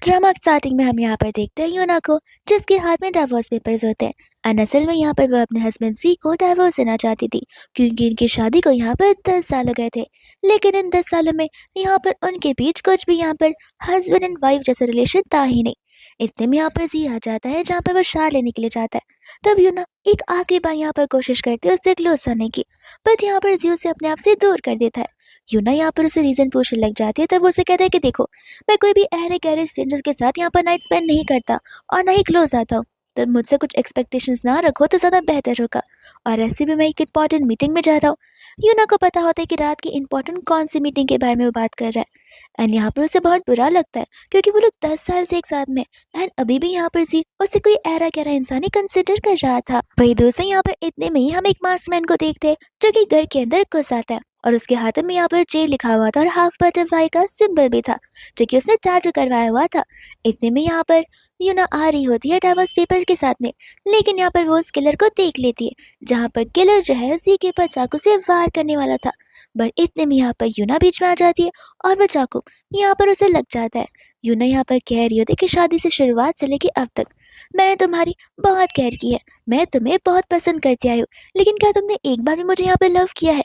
Drama starting में हम यहाँ पर देखते हैं यूना को, जिसके हाथ में डाइवोर्स पेपर्स होते हैं। असल में यहाँ पर वो अपने हस्बैंड सी को डाइवोर्स देना चाहती थी, क्योंकि इनकी शादी को यहाँ पर 10 साल हो गए थे। लेकिन इन 10 सालों में यहाँ पर उनके बीच कुछ भी यहाँ पर हस्बैंड एंड वाइफ जैसा रिलेशन था ही नहीं। इतने में यहाँ पर जी आ जाता है, जहाँ पर वो शार लेने के लिए जाता है। तब यूना एक आखिरी बार यहाँ पर कोशिश करती है उससे क्लोज होने की, बट यहाँ पर जी उसे अपने आप से दूर कर देता है। यूना यहाँ पर उसे रीजन पूछने लग जाती है, तब वो उसे कहता है कि देखो, मैं कोई भी अहरे गहरे स्ट्रेंजर्स के साथ यहाँ पर नाइट स्पेंड नहीं करता और ना ही क्लोज आता हूँ। तो मुझसे कुछ एक्सपेक्टेशंस ना रखो तो ज़्यादा बेहतर होगा। और ऐसे भी मैं एक इंपॉर्टेंट मीटिंग में जा रहा हूँ। यूना को पता होता है कि रात की इंपॉर्टेंट कौन सी मीटिंग के बारे में वो बात कर रहा है। एंड यहाँ पर उसे बहुत बुरा लगता है, क्योंकि वो लोग 10 साल से एक साथ में। एंड अभी भी यहाँ पर जी उसे कोई अहरा गहरा इंसान ही कंसिडर कर रहा था। वही दोस्तों, यहाँ पर इतने में ही हम एक मास्कमैन को देखते हैं, जो कि घर के अंदर घुस आता है। और उसके हाथों में यहाँ पर जे लिखा हुआ था और हाफ बटरफ्लाई का सिंबल भी था, जो कि उसने टैटू करवाया हुआ था। इतने में यहाँ पर यूना आ रही होती है डाइवोर्स पेपर्स के साथ में, लेकिन यहाँ पर वो उस किलर को देख लेती है, जहाँ पर किलर जो है सी के ऊपर चाकू से वार करने वाला था। बट इतने में यहाँ पर यूना बीच में आ जाती है और वो चाकू यहाँ पर उसे लग जाता है। यूना यहाँ पर कह रही होती है कि शादी से शुरुआत से लेके अब तक मैंने तुम्हारी बहुत केयर की है, मैं तुम्हें बहुत पसंद करती आई हूँ, लेकिन क्या तुमने एक बार भी मुझे यहाँ पर लव किया है?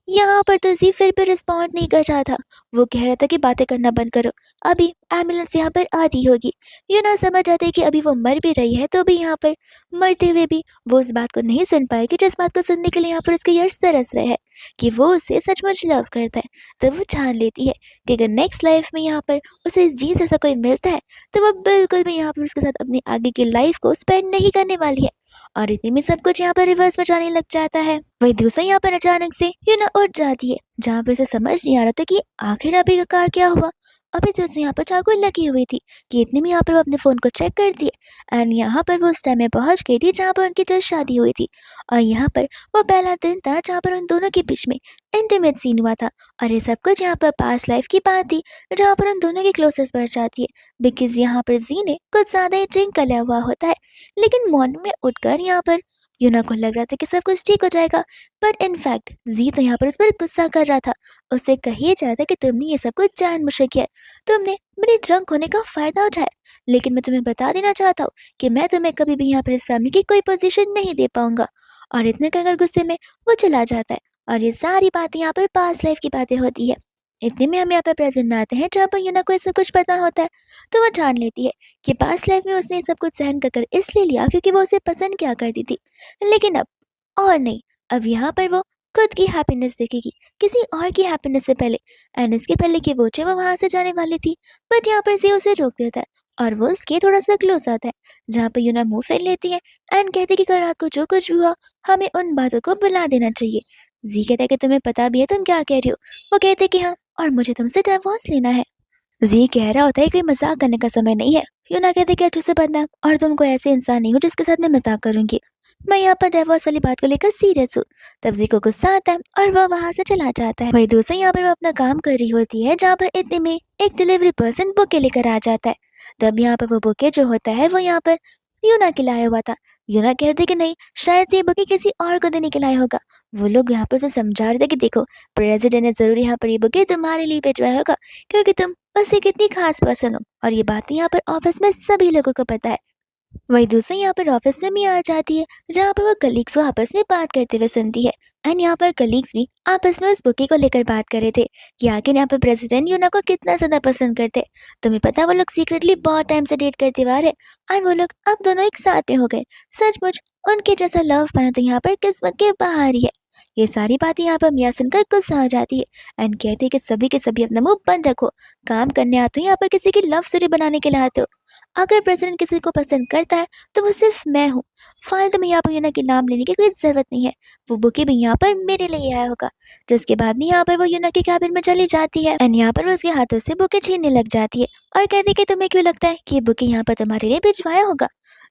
यहाँ पर तो जी फिर भी रिस्पॉन्ड नहीं कर रहा था। वो कह रहा था कि बातें करना बंद करो, अभी एम्बुलेंस यहाँ पर आती होगी। ये ना समझ आते कि अभी वो मर भी रही है, तो भी यहाँ पर मरते हुए भी वो उस बात को नहीं सुन पाएगी, जिस बात को सुनने के लिए यहाँ पर उसके यर्स तरस रहे हैं कि वो उसे सचमुच लव करता है। तो वो ठान लेती है कि अगर नेक्स्ट लाइफ में यहाँ पर उसे इस जी जैसा कोई मिलता है, तो वो बिल्कुल भी यहाँ पर उसके साथ अपनी आगे की लाइफ को स्पेंड नहीं करने वाली है। और इतने में सब कुछ यहाँ पर रिवर्स में जाने लग जाता है। वही दूसरा यहाँ पर अचानक से यूना उठ जाती है, जहाँ पर उसे समझ नहीं आ रहा था कि आखिर अभी का कार क्या हुआ। अभी तो उसे यहाँ पर चाकू लगी हुई थी कि इतने में यहाँ पर वो अपने फ़ोन को चेक करती है। एंड यहाँ पर वो उस टाइम में पहुँच गई थी जहाँ पर उनकी जस्ट शादी हुई थी। और यहाँ पर वो पहला दिन था जहाँ पर उन दोनों के बीच में इंटीमेट सीन हुआ था। और ये सब कुछ यहाँ पर पास्ट लाइफ की बात थी, जहाँ पर उन दोनों की क्लोजेस्ट बढ़ जाती है, बिकॉज यहाँ पर जी ने कुछ ज़्यादा ही ड्रिंक कर लिया हुआ होता है। लेकिन मॉर्निंग में उठकर यहाँ पर यूना को लग रहा था कि सब कुछ ठीक हो जाएगा, बट इनफैक्ट जी तो यहाँ पर उस पर गुस्सा कर रहा था। उससे कही जा रहा था कि तुमने ये सब कुछ जानबूझकर किया है, तुमने मेरे ड्रंक होने का फायदा उठाया। लेकिन मैं तुम्हें बता देना चाहता हूँ कि मैं तुम्हें कभी भी यहाँ पर इस फैमिली की कोई पोजीशन नहीं दे पाऊंगा। और इतने कहकर गुस्से में वो चला जाता है। और ये सारी बातें यहाँ पर पास्ट लाइफ की बातें होती है। इतने में हम यहाँ पर प्रेजेंट में आते हैं, जहाँ पर यूना को ये सब कुछ पता होता है। तो वो जान लेती है कि पास्ट लाइफ में उसने ये सब कुछ सहन कर इसलिए लिया क्योंकि वो उसे पसंद क्या करती थी। लेकिन अब और नहीं, अब यहाँ पर वो खुद की हैप्पीनेस देखेगी, किसी और की हैप्पीनेस से पहले। एंड इसके पहले कि वो वहां से जाने वाली थी, बट यहाँ पर जी उसे रोक देता है और वो उसके थोड़ा सा क्लोज आता है, जहाँ पर यूना मुंह फेर लेती है एंड कहती है कि कल रात को जो कुछ भी हुआ, हमें उन बातों को भुला देना चाहिए। जी कहता है कि तुम्हें पता भी है तुम क्या कह रही हो? वो कहते कि हाँ, और मुझे तुमसे डिवोर्स लेना है। जी कह रहा होता है कोई मजाक करने का समय नहीं है। यूना कहते कि तुझसे बदनाम और तुम कोई ऐसे इंसान नहीं हो जिसके साथ मैं मजाक करूंगी। मैं यहाँ पर डिवोर्स वाली बात को लेकर सीरियस हूँ। तब जी को गुस्सा आता है और वह वहां से चला जाता है। वही दूसरा यहाँ पर वो अपना काम कर रही होती है, जहाँ पर इतने में एक डिलीवरी पर्सन बुके लेकर आ जाता है। तब यहाँ पर वो बुके जो होता है वो यहाँ पर यूना के लाया हुआ था। यूना कहते कि नहीं, शायद ये बुके किसी और को देने के लाया होगा। वो लोग यहाँ पर उसे समझा रहे थे कि देखो, प्रेसिडेंट ने जरूर यहाँ पर ये बुके तुम्हारे लिए भिजवाया होगा, क्योंकि तुम उसे कितनी खास पसंद हो। और ये बातें यहाँ पर ऑफिस में सभी लोगों को पता है। वही दूसरी यहाँ पर ऑफिस में भी आ जाती है, जहाँ पर वो कलीग्स को आपस में बात करते हुए सुनती है। एंड यहाँ पर कलीग्स भी आपस में उस बुके को लेकर बात कर रहे थे कि आखिर यहाँ पर प्रेसिडेंट यूना को कितना ज्यादा पसंद करते। तुम्हें पता है वो लोग सीक्रेटली बहुत टाइम से डेट करते हुए आ रहे, और वो लोग अब दोनों एक साथ में हो गए। सचमुच उनके जैसा लव पाना तो यहाँ पर किस्मत के बाहर ही है। ये सारी बातें यहाँ पर मियाँ सुनकर गुस्सा आ जाती है एंड कहती है कि सभी के सभी अपना मुंह बंद रखो, काम करने आते हो यहाँ पर किसी की लव स्टोरी बनाने के लिए आते हो। अगर प्रेसिडेंट किसी को पसंद करता है तो वो सिर्फ मैं हूँ। फालतू में यहाँ पर यूना के नाम लेने की कोई जरूरत नहीं है। वो बुके भी यहाँ पर मेरे लिए आया होगा। जिसके बाद में यहाँ पर वो यूना के कैबिन में चली जाती है एंड यहाँ पर वो उसके हाथों से बुके छीनने लग जाती है और कहती है कि तुम्हें क्यों लगता है कि ये बुके यहाँ पर तुम्हारे लिए भिजवाया होगा?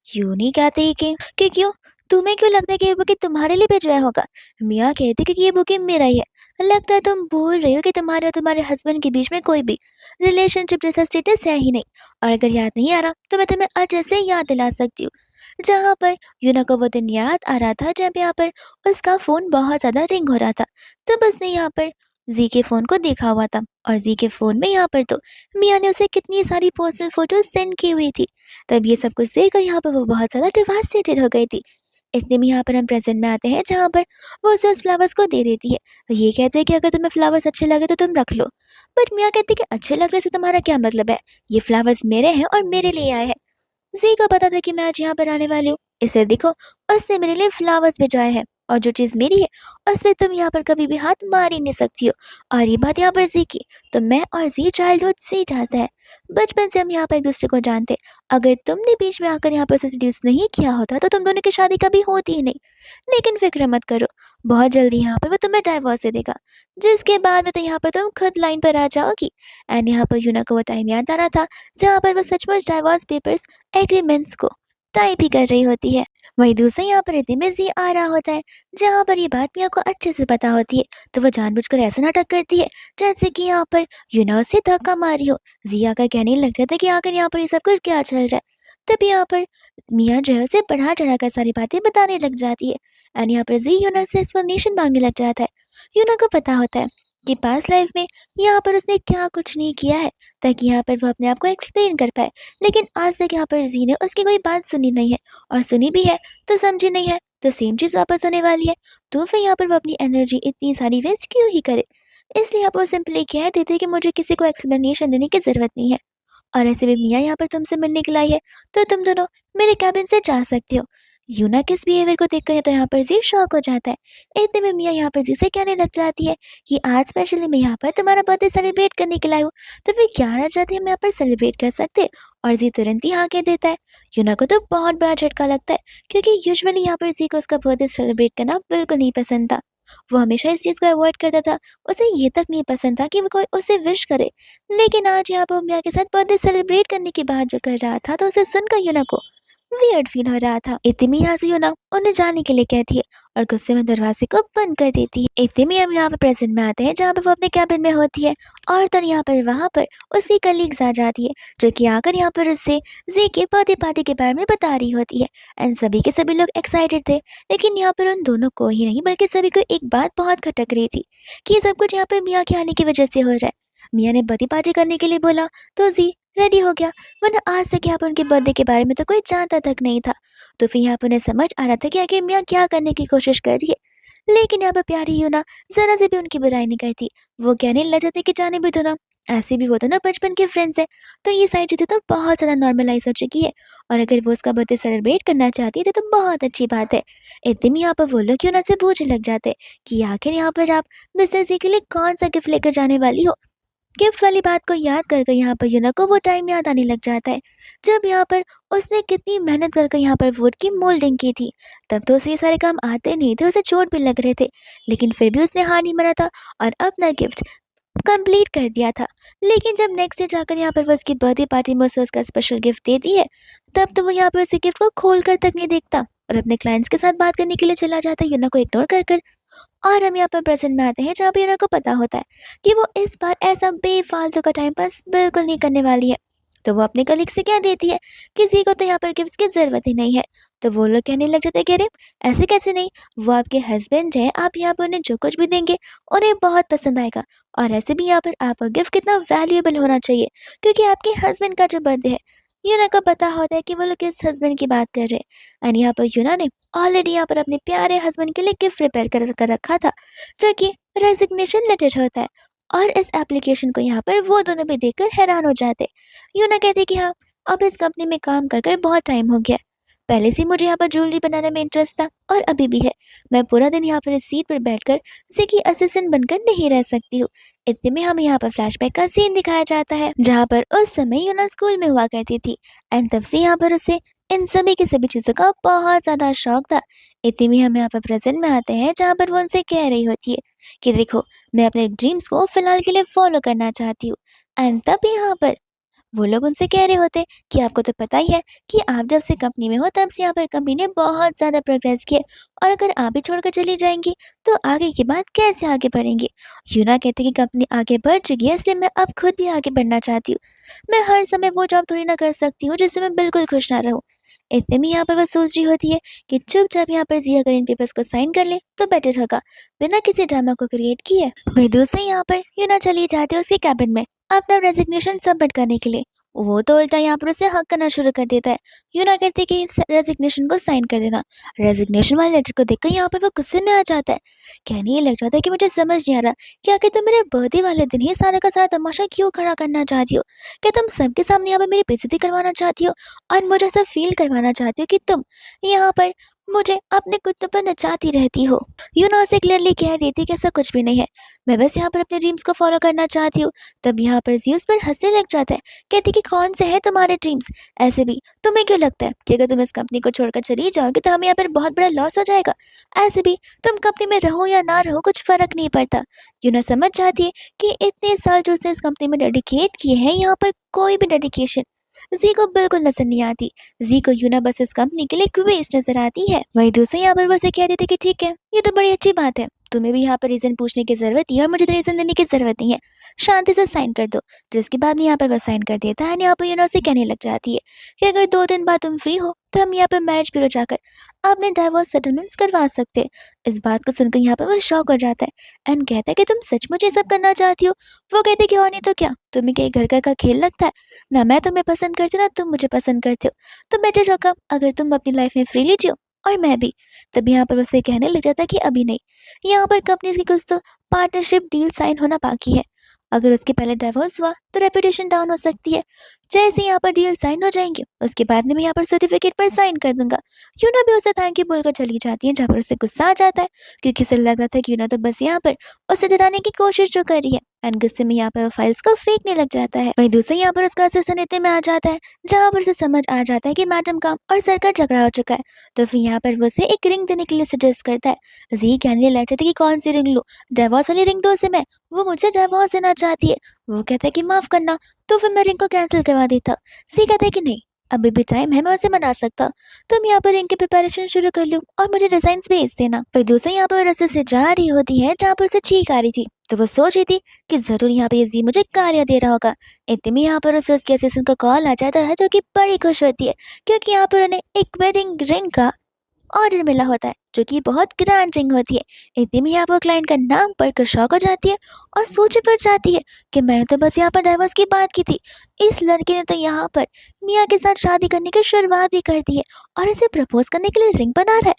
यूं नहीं कहती कि क्यों, तुम्हें क्यों लगता है कि ये बुके तुम्हारे लिए भिजवाया होगा? मियाँ कहती कि ये बुके मेरा ही है। लगता है तुम भूल रही हो कि तुम्हारे और तुम्हारे हस्बैंड के बीच में कोई भी रिलेशनशिप जैसा स्टेटस है ही नहीं। और अगर याद नहीं आ रहा तो मैं तुम्हें अच्छे से याद दिला सकती हूँ। जहाँ पर यूना को वो दिन याद आ रहा था जब यहाँ पर उसका फोन बहुत ज्यादा रिंग हो रहा था। तब उसने यहाँ पर जी के फ़ोन को देखा हुआ था और जी के फ़ोन में यहाँ पर तो मिया ने उसे कितनी सारी पर्सनल फ़ोटोज़ सेंड की हुई थी। तब ये सब कुछ देखकर यहाँ पर वो बहुत ज़्यादा डिवास्टेटेड हो गई थी। इतने में यहाँ पर हम प्रेज़ेंट में आते हैं जहाँ पर वो उसे उस फ्लावर्स को दे देती है। ये कहते हैं कि अगर तुम्हें फ्लावर्स अच्छे लगे तो तुम रख लो। बट मिया कहती है कि अच्छे लग रहे से तुम्हारा क्या मतलब है? ये फ्लावर्स मेरे हैं और मेरे लिए आए हैं। ज़ी को पता था कि मैं आज यहाँ पर आने वाली हूँ। इसे देखो, उसने मेरे लिए फ्लावर्स भिजवाए हैं और जो चीज़ मेरी है, उस पे तुम यहाँ पर कभी भी हाथ मार ही नहीं सकती हो। और ये बात यहाँ पर ज़ी की, तो मैं और ज़ी चाइल्डहुड स्वीटहार्ट है। बचपन से हम यहाँ पर एक-दूसरे को जानते। अगर तुमने बीच में आकर यहाँ पर उसे सेड्यूस नहीं किया होता, तो तुम दोनों की शादी कभी होती ही नहीं। लेकिन फ़िक्र मत करो, बहुत जल्दी यहाँ पर वो तुम्हें डाइवोर्स दे देगा, जिसके बाद में तो यहाँ पर तुम खुद लाइन पर आ जाओगी। एंड यहाँ पर यूना को वो टाइम याद आ रहा था, जहाँ पर वो सचमुच डाइवोर्स पेपर्स एग्रीमेंट्स को टाइप ही कर रही होती है। वहीं दूसरा यहाँ पर इतने में ज़ी आ रहा होता है, जहाँ पर ये बात मिया को अच्छे से पता होती है, तो वो जानबूझकर ऐसा नाटक करती है जैसे कि यहाँ पर यूना उसे धक्का मारी हो। ज़ी आकर कहने लग जाता है कि आखिर यहाँ पर ये सब कुछ क्या चल रहा है। तब यहाँ पर मिया जो है उसे बढ़ा-चढ़ा कर सारी बातें बताने लग जाती है एंड यहाँ पर ज़ी यूना से एक्सप्लेनेशन मांगने लग जाता है। यूना को पता होता है कि पास्ट लाइफ में यहाँ पर उसने क्या कुछ नहीं किया है, ताकि यहाँ पर वो अपने आप को एक्सप्लेन कर पाए। लेकिन आज तक यहाँ पर ज़ी ने उसकी कोई बात सुनी नहीं है और सुनी भी है तो समझी नहीं है, तो सेम चीज़ वापस होने वाली है। तो फिर यहाँ पर वो अपनी एनर्जी इतनी सारी वेस्ट क्यों ही करे? इसलिए आप वो सिंपली कह देते कि मुझे किसी को एक्सप्लेनेशन देने की ज़रूरत नहीं है। और ऐसे भी मियाँ यहाँ पर तुमसे मिलने के लिए आई है, तो तुम दोनों मेरे केबिन से जा सकते हो। यूना के इस बिहेवियर को देखकर तो यहाँ पर ज़ी शॉक हो जाता है। इतने में मियाँ यहाँ पर ज़ी से कहने लग जाती है कि आज स्पेशली मैं यहाँ पर तुम्हारा बर्थडे सेलिब्रेट करने के लिए आई हूँ, तो फिर क्या रह जाती है हम यहाँ पर सेलिब्रेट कर सकते? और ज़ी तुरंत ही हाँ कह देता है। यूना को तो बहुत बड़ा झटका लगता है, क्योंकि यूजुअली यहाँ पर ज़ी को उसका बर्थडे सेलिब्रेट करना बिल्कुल नहीं पसंद था। वो हमेशा इस चीज़ को अवॉइड करता था, उसे ये तक नहीं पसंद था कि वो कोई उसे विश करे। लेकिन आज यहाँ पर वो मिया के साथ बर्थडे सेलिब्रेट करने की बात जो कर रहा था, तो उसे सुनकर यूना को वियर्ड फील हो रहा था। इतने में यहाँ से यूना उन्हें जाने के लिए कहती है और गुस्से में दरवाजे को बंद कर देती है। इतने में हम यहाँ पर प्रेजेंट में आते हैं, जहाँ पर वो अपने कैबिन में होती है और तो यहाँ पर वहाँ पर उसकी कलीग्स आ जाती है, जो कि आकर यहाँ पर उससे जी के बर्थडे पार्टी के बारे में बता रही होती है। एंड सभी के सभी लोग एक्साइटेड थे, लेकिन यहाँ पर उन दोनों को ही नहीं बल्कि सभी को एक बात बहुत खटक रही थी कि ये सब कुछ यहाँ पर मियाँ के आने की वजह से हो रहा है। मियाँ ने बर्थडे पार्टी करने के लिए बोला तो जी रेडी हो गया, वरना आज तक यहाँ पर उनके बर्थडे के बारे में तो कोई जानता तक नहीं था। तो फिर यहाँ पर उन्हें समझ आ रहा था कि आखिर मियाँ क्या करने की कोशिश कर रही है। लेकिन यहाँ पर प्यारी यूना ज़रा से भी उनकी बुराई नहीं करती। वो कहने लग जाते कि जाने भी दो ना, ऐसे भी वो तो ना बचपन के फ्रेंड्स हैं, तो ये सारी चीज़ें तो बहुत ज़्यादा नॉर्मलाइज़ हो चुकी है और अगर वो उसका बर्थडे सेलिब्रेट करना चाहती है तो बहुत अच्छी बात है। इतने में यहाँ पर वो लोग यूना से पूछने लग जाते कि आखिर यहाँ पर आप मिस्टर जी के लिए कौन-सा गिफ्ट लेकर जाने वाली हो? गिफ्ट वाली बात को याद कर यहाँ पर यूना को वो टाइम याद आने लग जाता है, जब यहाँ पर उसने कितनी मेहनत कर यहाँ पर वुड की मोल्डिंग की थी। तब तो उसे ये सारे काम आते नहीं थे, उसे चोट भी लग रहे थे, लेकिन फिर भी उसने हार नहीं माना था और अपना गिफ्ट कंप्लीट कर दिया था। लेकिन जब नेक्स्ट डे जाकर यहाँ पर वो उसकी बर्थडे पार्टी में उसे उसका स्पेशल गिफ्ट देती है, तब तो वो यहाँ पर उसी गिफ्ट को खोल कर तक नहीं देखता और अपने क्लाइंट्स के साथ बात करने के लिए चला जाता है, यूना को इग्नोर कर कर। और हम यहाँ पर प्रेजेंट में आते हैं, जहाँ पे यूना को पता होता है कि वो इस बार ऐसा बेफालतू का टाइम पास बिल्कुल नहीं करने वाली है। तो वो अपने कलीग से कह देती है किसी को तो यहाँ पर गिफ्ट्स की ज़रूरत ही नहीं है। तो वो लोग कहने लग जाते हैं कि अरे ऐसे कैसे नहीं, वो आपके हस्बैंड है, आप यहाँ पर उन्हें जो कुछ भी देंगे उन्हें बहुत पसंद आएगा। और ऐसे भी यहाँ पर आपका गिफ्ट कितना वैल्यूएबल होना चाहिए, क्योंकि आपके हस्बैंड का जो बर्थडे है। यूना को पता होता है कि वो लोग किस हस्बैंड की बात कर रहे हैं एंड यहाँ पर यूना ने ऑलरेडी यहाँ पर अपने प्यारे हस्बैंड के लिए गिफ्ट प्रिपेयर कर रखा था, जो कि रेजिग्नेशन लेटर होता है। और इस एप्लीकेशन को यहाँ पर वो दोनों भी देखकर हैरान हो जाते। यूना कहती कि हाँ, अब इस कंपनी में काम कर कर बहुत टाइम हो गया। पहले से मुझे यहाँ पर ज्वेलरी बनाने में इंटरेस्ट था और अभी भी है। मैं पूरा दिन यहाँ पर इस सीट पर बैठकर किसी की असिस्टेंट बनकर नहीं रह सकती हूँ। इतने में हमें यहाँ पर फ्लैशबैक का सीन दिखाया जाता है, जहाँ पर उस समय यूना स्कूल में हुआ करती थी एंड तब से यहाँ पर उसे इन सभी की सभी चीज़ों का बहुत ज़्यादा शौक था। इतने में हम यहाँ पर प्रेजेंट में आते हैं, जहाँ पर वो उनसे कह रही होती है कि देखो, मैं अपने ड्रीम्स को फिलहाल के लिए फॉलो करना चाहती हूँ। एंड तब यहाँ पर वो लोग उनसे कह रहे होते कि आपको तो पता ही है कि आप जब से कंपनी में हो तब से यहाँ पर कंपनी ने बहुत ज़्यादा प्रोग्रेस किया, और अगर आप भी छोड़कर चली जाएंगी तो आगे की बात कैसे आगे बढ़ेंगी। यूना कहते कि कंपनी आगे बढ़ चुकी है, इसलिए मैं अब खुद भी आगे बढ़ना चाहती हूँ। मैं हर समय वो जॉब थोड़ी ना कर सकती हूँ जिससे मैं बिल्कुल खुश ना रहूँ। इतने में यहाँ पर वो सोच रही होती है कि चुपचाप यहाँ पर जिया अगर इन पेपर्स को साइन कर ले तो बेटर होगा, बिना किसी ड्रामा को क्रिएट किए। वही दूसरे यहाँ पर यूना चली जाती है उसके कैबिन में अपना रेजिग्नेशन सबमिट करने के लिए। वो तो उल्टा यहाँ पर उसे हक करना शुरू कर देता है। यूना कहती है कि इस रेजिग्नेशन को साइन कर देना। रेजिग्नेशन वाले लेटर को देखकर यहाँ पर वो गुस्से में आ जाता है। कहने ये लग जाता है कि मुझे समझ नहीं आ रहा कि आखिर तुम मेरे बर्थडे वाले दिन ही सारा का सारा तमाशा क्यों खड़ा करना चाहती हो। क्या तुम सबके सामने यहाँ पर मेरी बेइज्जती करवाना चाहती हो और मुझे ऐसा फील करवाना चाहती हो कि तुम यहाँ पर मुझे अपने कुत्ते पर नचाती रहती हो। यूनो उसे क्लियरली कह देती कि ऐसा कुछ भी नहीं है, मैं बस यहाँ पर अपने ड्रीम्स को फॉलो करना चाहती हूँ। तब यहाँ पर जियोस पर हंसने लग जाता है। कहती कि कौन से है तुम्हारे ड्रीम्स, ऐसे भी तुम्हें क्यों लगता है कि अगर तुम इस कंपनी को छोड़कर चली जाओगे तो हमें यहाँ पर बहुत बड़ा लॉस हो जाएगा। ऐसे भी तुम कंपनी में रहो या ना रहो कुछ फर्क नहीं पड़ता। यूनो समझ जाती है कि इतने साल जो उसने इस कंपनी में डेडिकेट किए हैं यहाँ पर कोई भी डेडिकेशन जी को बिल्कुल नजर नहीं आती। जी को यूना बस इस कंपनी के लिए एक वेस्ट नजर आती है। वही दूसरे यहाँ पर वो उसे कह देते कि ठीक है ये तो बड़ी अच्छी बात है, तुम्हें भी यहाँ पर रीजन पूछने की जरूरत है और मुझे तो रीजन देने की जरूरत नहीं है, शांति से साइन कर दो। जिसके बाद यहाँ पर वो साइन कर देता है। यहाँ पर यूना उसे कहने लग जाती है कि अगर 2 दिन बाद तुम फ्री हो तो हम यहाँ पर मैरिज ब्यूरो जाकर अपने डाइवोर्स सेटलमेंट्स करवा सकते हैं। इस बात को सुनकर यहाँ पर वो शॉक हो जाता है एंड कहता है कि तुम सचमुच ये सब करना चाहती हो। वो कहते कि और नहीं तो क्या, तुम्हें क्या घर घर का खेल लगता है, ना मैं तुम्हें पसंद करती हूँ ना तुम मुझे पसंद करते हो, तो बेटर होगा अगर तुम अपनी लाइफ में फ्रीली जियो और मैं भी। तब यहाँ पर उसे कहने लग जाता है कि अभी नहीं, यहाँ पर कंपनीज की कुछ तो पार्टनरशिप डील साइन होना बाकी है। अगर उसके पहले डाइवोर्स हुआ तो रेपुटेशन डाउन हो सकती है। जैसे यहाँ पर डील साइन हो जाएंगे उसके बाद में मैं यहाँ पर सर्टिफिकेट पर साइन कर दूंगा। यूना भी उसे थैंक यू बोलकर चली जाती है, जहाँ पर उसे गुस्सा आ जाता है क्योंकि उसे लग रहा था कि यूना तो बस यहाँ पर उसे डराने की कोशिश जो कर रही है एंड गुस्से में यहाँ पर फाइल्स को फेंकने लग जाता है। वहीं दूसरे यहाँ पर उसका असिस्टेंट इतने में आ जाता है जहाँ पर उसे समझ आ जाता है कि मैडम का और सर का झगड़ा हो चुका है। तो फिर यहाँ पर वो उसे एक रिंग देने के लिए सजेस्ट करता है। जी कहने लग जाता है कि कौन सी रिंग लूं, डिवोर्स वाली रिंग दो उसे मैं, वो मुझसे डिवोर्स देना चाहती है। वो कहता है कि माफ करना, तो फिर मैं रिंग को कैंसिल करवा देता। सी कहता है कि नहीं अभी भी टाइम है, मैं उसे मना सकता, तुम यहाँ पर रिंग की प्रिपरेशन शुरू कर लो और मुझे डिजाइन्स भेज देना। फिर दूसरे यहाँ पर रस्ते से जा रही होती है जहाँ पर उसे चीख आ रही थी। तो वो सोच रही थी कि जरूर यहाँ पे ये जी मुझे गालियां दे रहा होगा। इतने में यहाँ पर उसे उसके असिस्टेंट का कॉल आ जाता है जो कि बड़ी खुश होती है क्योंकि यहाँ पर उन्हें एक वेडिंग रिंग का ऑर्डर मिला होता है जो कि बहुत ग्रैंड रिंग होती है। इतने में यहाँ पर क्लाइंट का नाम पढ़कर शॉक हो जाती है और सोचे पड़ जाती है कि मैंने तो बस यहाँ पर डाइवोर्स की बात की थी, इस लड़के ने तो यहाँ पर मियाँ के साथ शादी करने की शुरुआत भी कर दी है और इसे प्रपोज करने के लिए रिंग बना रहा है।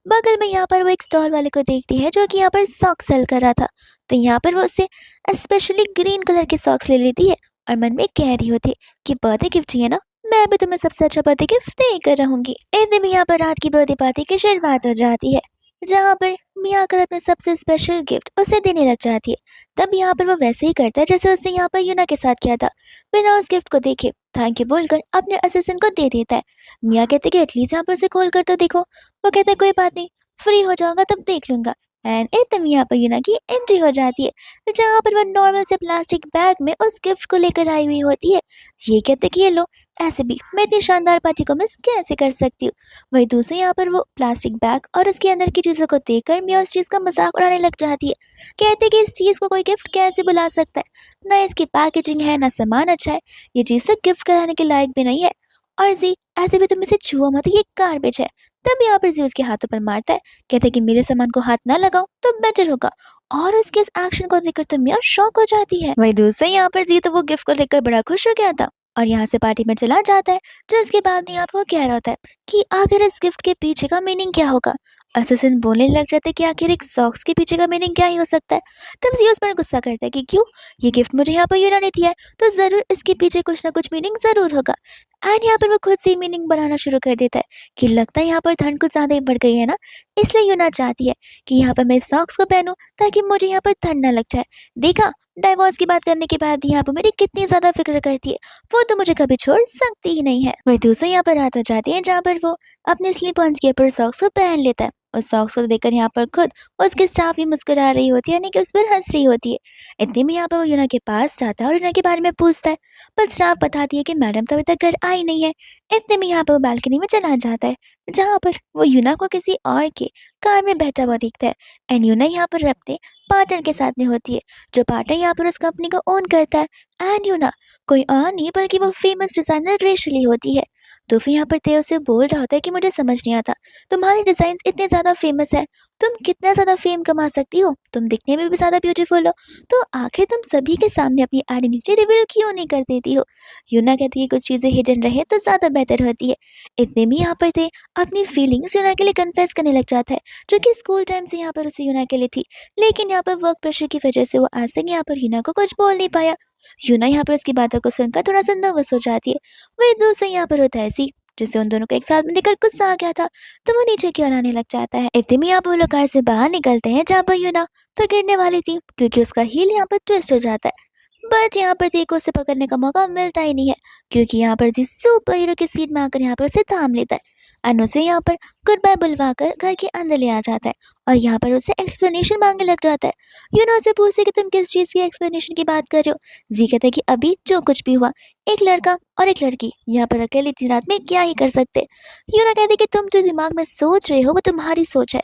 बगल में यहाँ पर वो एक स्टॉल वाले को देखती है जो कि यहाँ पर सॉक्स सेल कर रहा था। तो यहाँ पर वो उससे स्पेशली ग्रीन कलर के सॉक्स ले लेती है और मन में कह रही होती कि बर्थडे गिफ्ट चाहिए ना, मैं भी तुम्हें सबसे अच्छा बर्थडे गिफ्ट देकर रहूंगी। इतने में यहाँ पर रात की बर्थडे पार्टी की शुरुआत हो जाती है जहाँ पर मिया आकर अपने सबसे स्पेशल गिफ्ट उसे देने लग जाती है। तब यहाँ पर वो वैसे ही करता है जैसे उसने यहाँ पर यूना के साथ किया था, बिना उस गिफ्ट को देखे थैंक यू बोलकर अपने असिस्टेंट को दे देता है। मिया कहते कि एटलीस्ट यहाँ पर उसे खोल कर तो देखो। वो कहता है कोई बात नहीं, फ्री हो जाऊंगा तब देख लूंगा। एंड एकदम यहाँ पर यूना की एंट्री हो जाती है जहाँ पर वो नॉर्मल से प्लास्टिक बैग में उस गिफ्ट को लेकर आई हुई होती है। ये कहते कि ये लो, ऐसे भी मैं इतनी शानदार पार्टी को मिस कैसे कर सकती हूँ। वही दूसरे यहाँ पर वो प्लास्टिक बैग और उसके अंदर की चीज़ों को देखकर मिया उस चीज़ का मजाक उड़ाने लग जाती है। कहते कि इस चीज़ को कोई गिफ्ट कैसे बुला सकता है, ना इसकी पैकेजिंग है ना सामान अच्छा है, ये चीज़ तो गिफ्ट कराने के लायक भी नहीं है। और जी ऐसे भी तुम इसे छुओ मत, ये गार्बेज है। तब यहाँ पर जी उसके हाथों पर मारता है, कहते कि मेरे सामान को हाथ ना लगाओ तो बेटर होगा। और उसके इस एक्शन को देखकर तो मिया शॉक हो जाती है। वही दूसरे यहाँ पर जी तो वो गिफ्ट को लेकर बड़ा खुश हो गया था और यहाँ से पार्टी में चला जाता है। जिसके बाद यहाँ पर वो कह रहा होता है कि आखिर इस गिफ्ट के पीछे का मीनिंग क्या होगा। असिस्टेंट बोलने लग जाते हैं कि आखिर एक सॉक्स के पीछे का मीनिंग क्या ही हो सकता है। तब जी उस पर गुस्सा करता है कि क्यों, ये गिफ्ट मुझे यहाँ पर यूना ने दिया है तो जरूर इसके पीछे कुछ ना कुछ मीनिंग जरूर होगा। एंड यहाँ पर वो खुद से मीनिंग बनाना शुरू कर देता है कि लगता है यहाँ पर ठंड कुछ ज्यादा ही बढ़ गई है ना, इसलिए यूना चाहती है कि यहाँ पर मैं इस सॉक्स को पहनूं ताकि मुझे यहाँ पर ठंड ना लग जाए। देखा डाइवोर्स की बात करने के बाद यहाँ पर मेरी कितनी ज्यादा फिक्र करती है, वो तो मुझे कभी छोड़ सकती ही नहीं है। वही दूसरे यहाँ पर रात हो जाती है जहाँ पर वो अपने स्लीप ऑन के ऊपर सॉक्स को पहन लेता है। उस सॉक्स को देखकर यहाँ पर खुद उसके स्टाफ भी मुस्कुरा रही होती है, यानी कि उस पर हंस रही होती है। इतने में यहाँ पर वो यूना के पास जाता है और यूना के बारे में पूछता है, पर स्टाफ बताती है कि मैडम तो अभी तक घर आई नहीं है। इतने में यहाँ पर वो बालकनी में चला जाता है जहाँ पर वो यूना को किसी और के कार में बैठा हुआ दिखता है। एंड यूना यहाँ पर अपने पार्टनर के साथ में होती है, जो पार्टनर यहाँ पर उस कंपनी को ओन करता है। एंड यूना कोई और नहीं बल्कि वो फेमस डिजाइनर रेशली होती है। तो फिर यहाँ पर तेओ से बोल रहा होता है कि मुझे समझ नहीं आता, तुम्हारे डिजाइन इतने ज्यादा फेमस है, तुम कितना ज्यादा फेम कमा सकती हो, तुम दिखने में भी ज्यादा ब्यूटीफुल हो, तो आखिर तुम सभी के सामने अपनी आइडेंटिटी रिवील क्यों नहीं कर देती हो। यूना कहती है कुछ चीजें हिडन रहे तो ज्यादा बेहतर होती है। इतने में यहाँ पर थे अपनी फीलिंग्स यूना के लिए कन्फेस करने लग जाता है, जो कि स्कूल टाइम से यहाँ पर उसे यूना के लिए थी, लेकिन यहाँ पर वर्क प्रेशर की वजह से वो आज तक यहाँ पर यूना को कुछ बोल नहीं पाया। यूना यहाँ पर उसकी बातों को सुनकर थोड़ा सा नर्वस हो जाती है। वही दूसरा यहाँ पर होता है सी, जिसे उन दोनों को एक साथ में देखकर गुस्सा आ गया था, तो वो नीचे की ओर आने लग जाता है। इतने में यहाँ पर वो लोग कार से बाहर निकलते हैं जहाँ पर यूना तो गिरने वाली थी, क्योंकि उसका हील यहाँ पर ट्विस्ट हो जाता है। बट यहाँ पर देखो उसे पकड़ने का मौका मिलता ही नहीं है, क्योंकि यहाँ पर जी सुपर हीरो की स्पीड में आकर यहाँ पर उसे थाम लेता है। अनु से यहाँ पर गुड बाय बुलवाकर घर के अंदर ले आ जाता है, और यहाँ पर उसे एक्सप्लेनेशन मांगने लग जाता है। यूना से पूछते कि तुम किस चीज़ की एक्सप्लेनेशन की बात कर रहे हो। जी कहते हैं कि अभी जो कुछ भी हुआ, एक लड़का और एक लड़की यहाँ पर अकेले इतनी रात में क्या ही कर सकते। यूना कहती कि तुम जो दिमाग में सोच रहे हो वो तुम्हारी सोच है,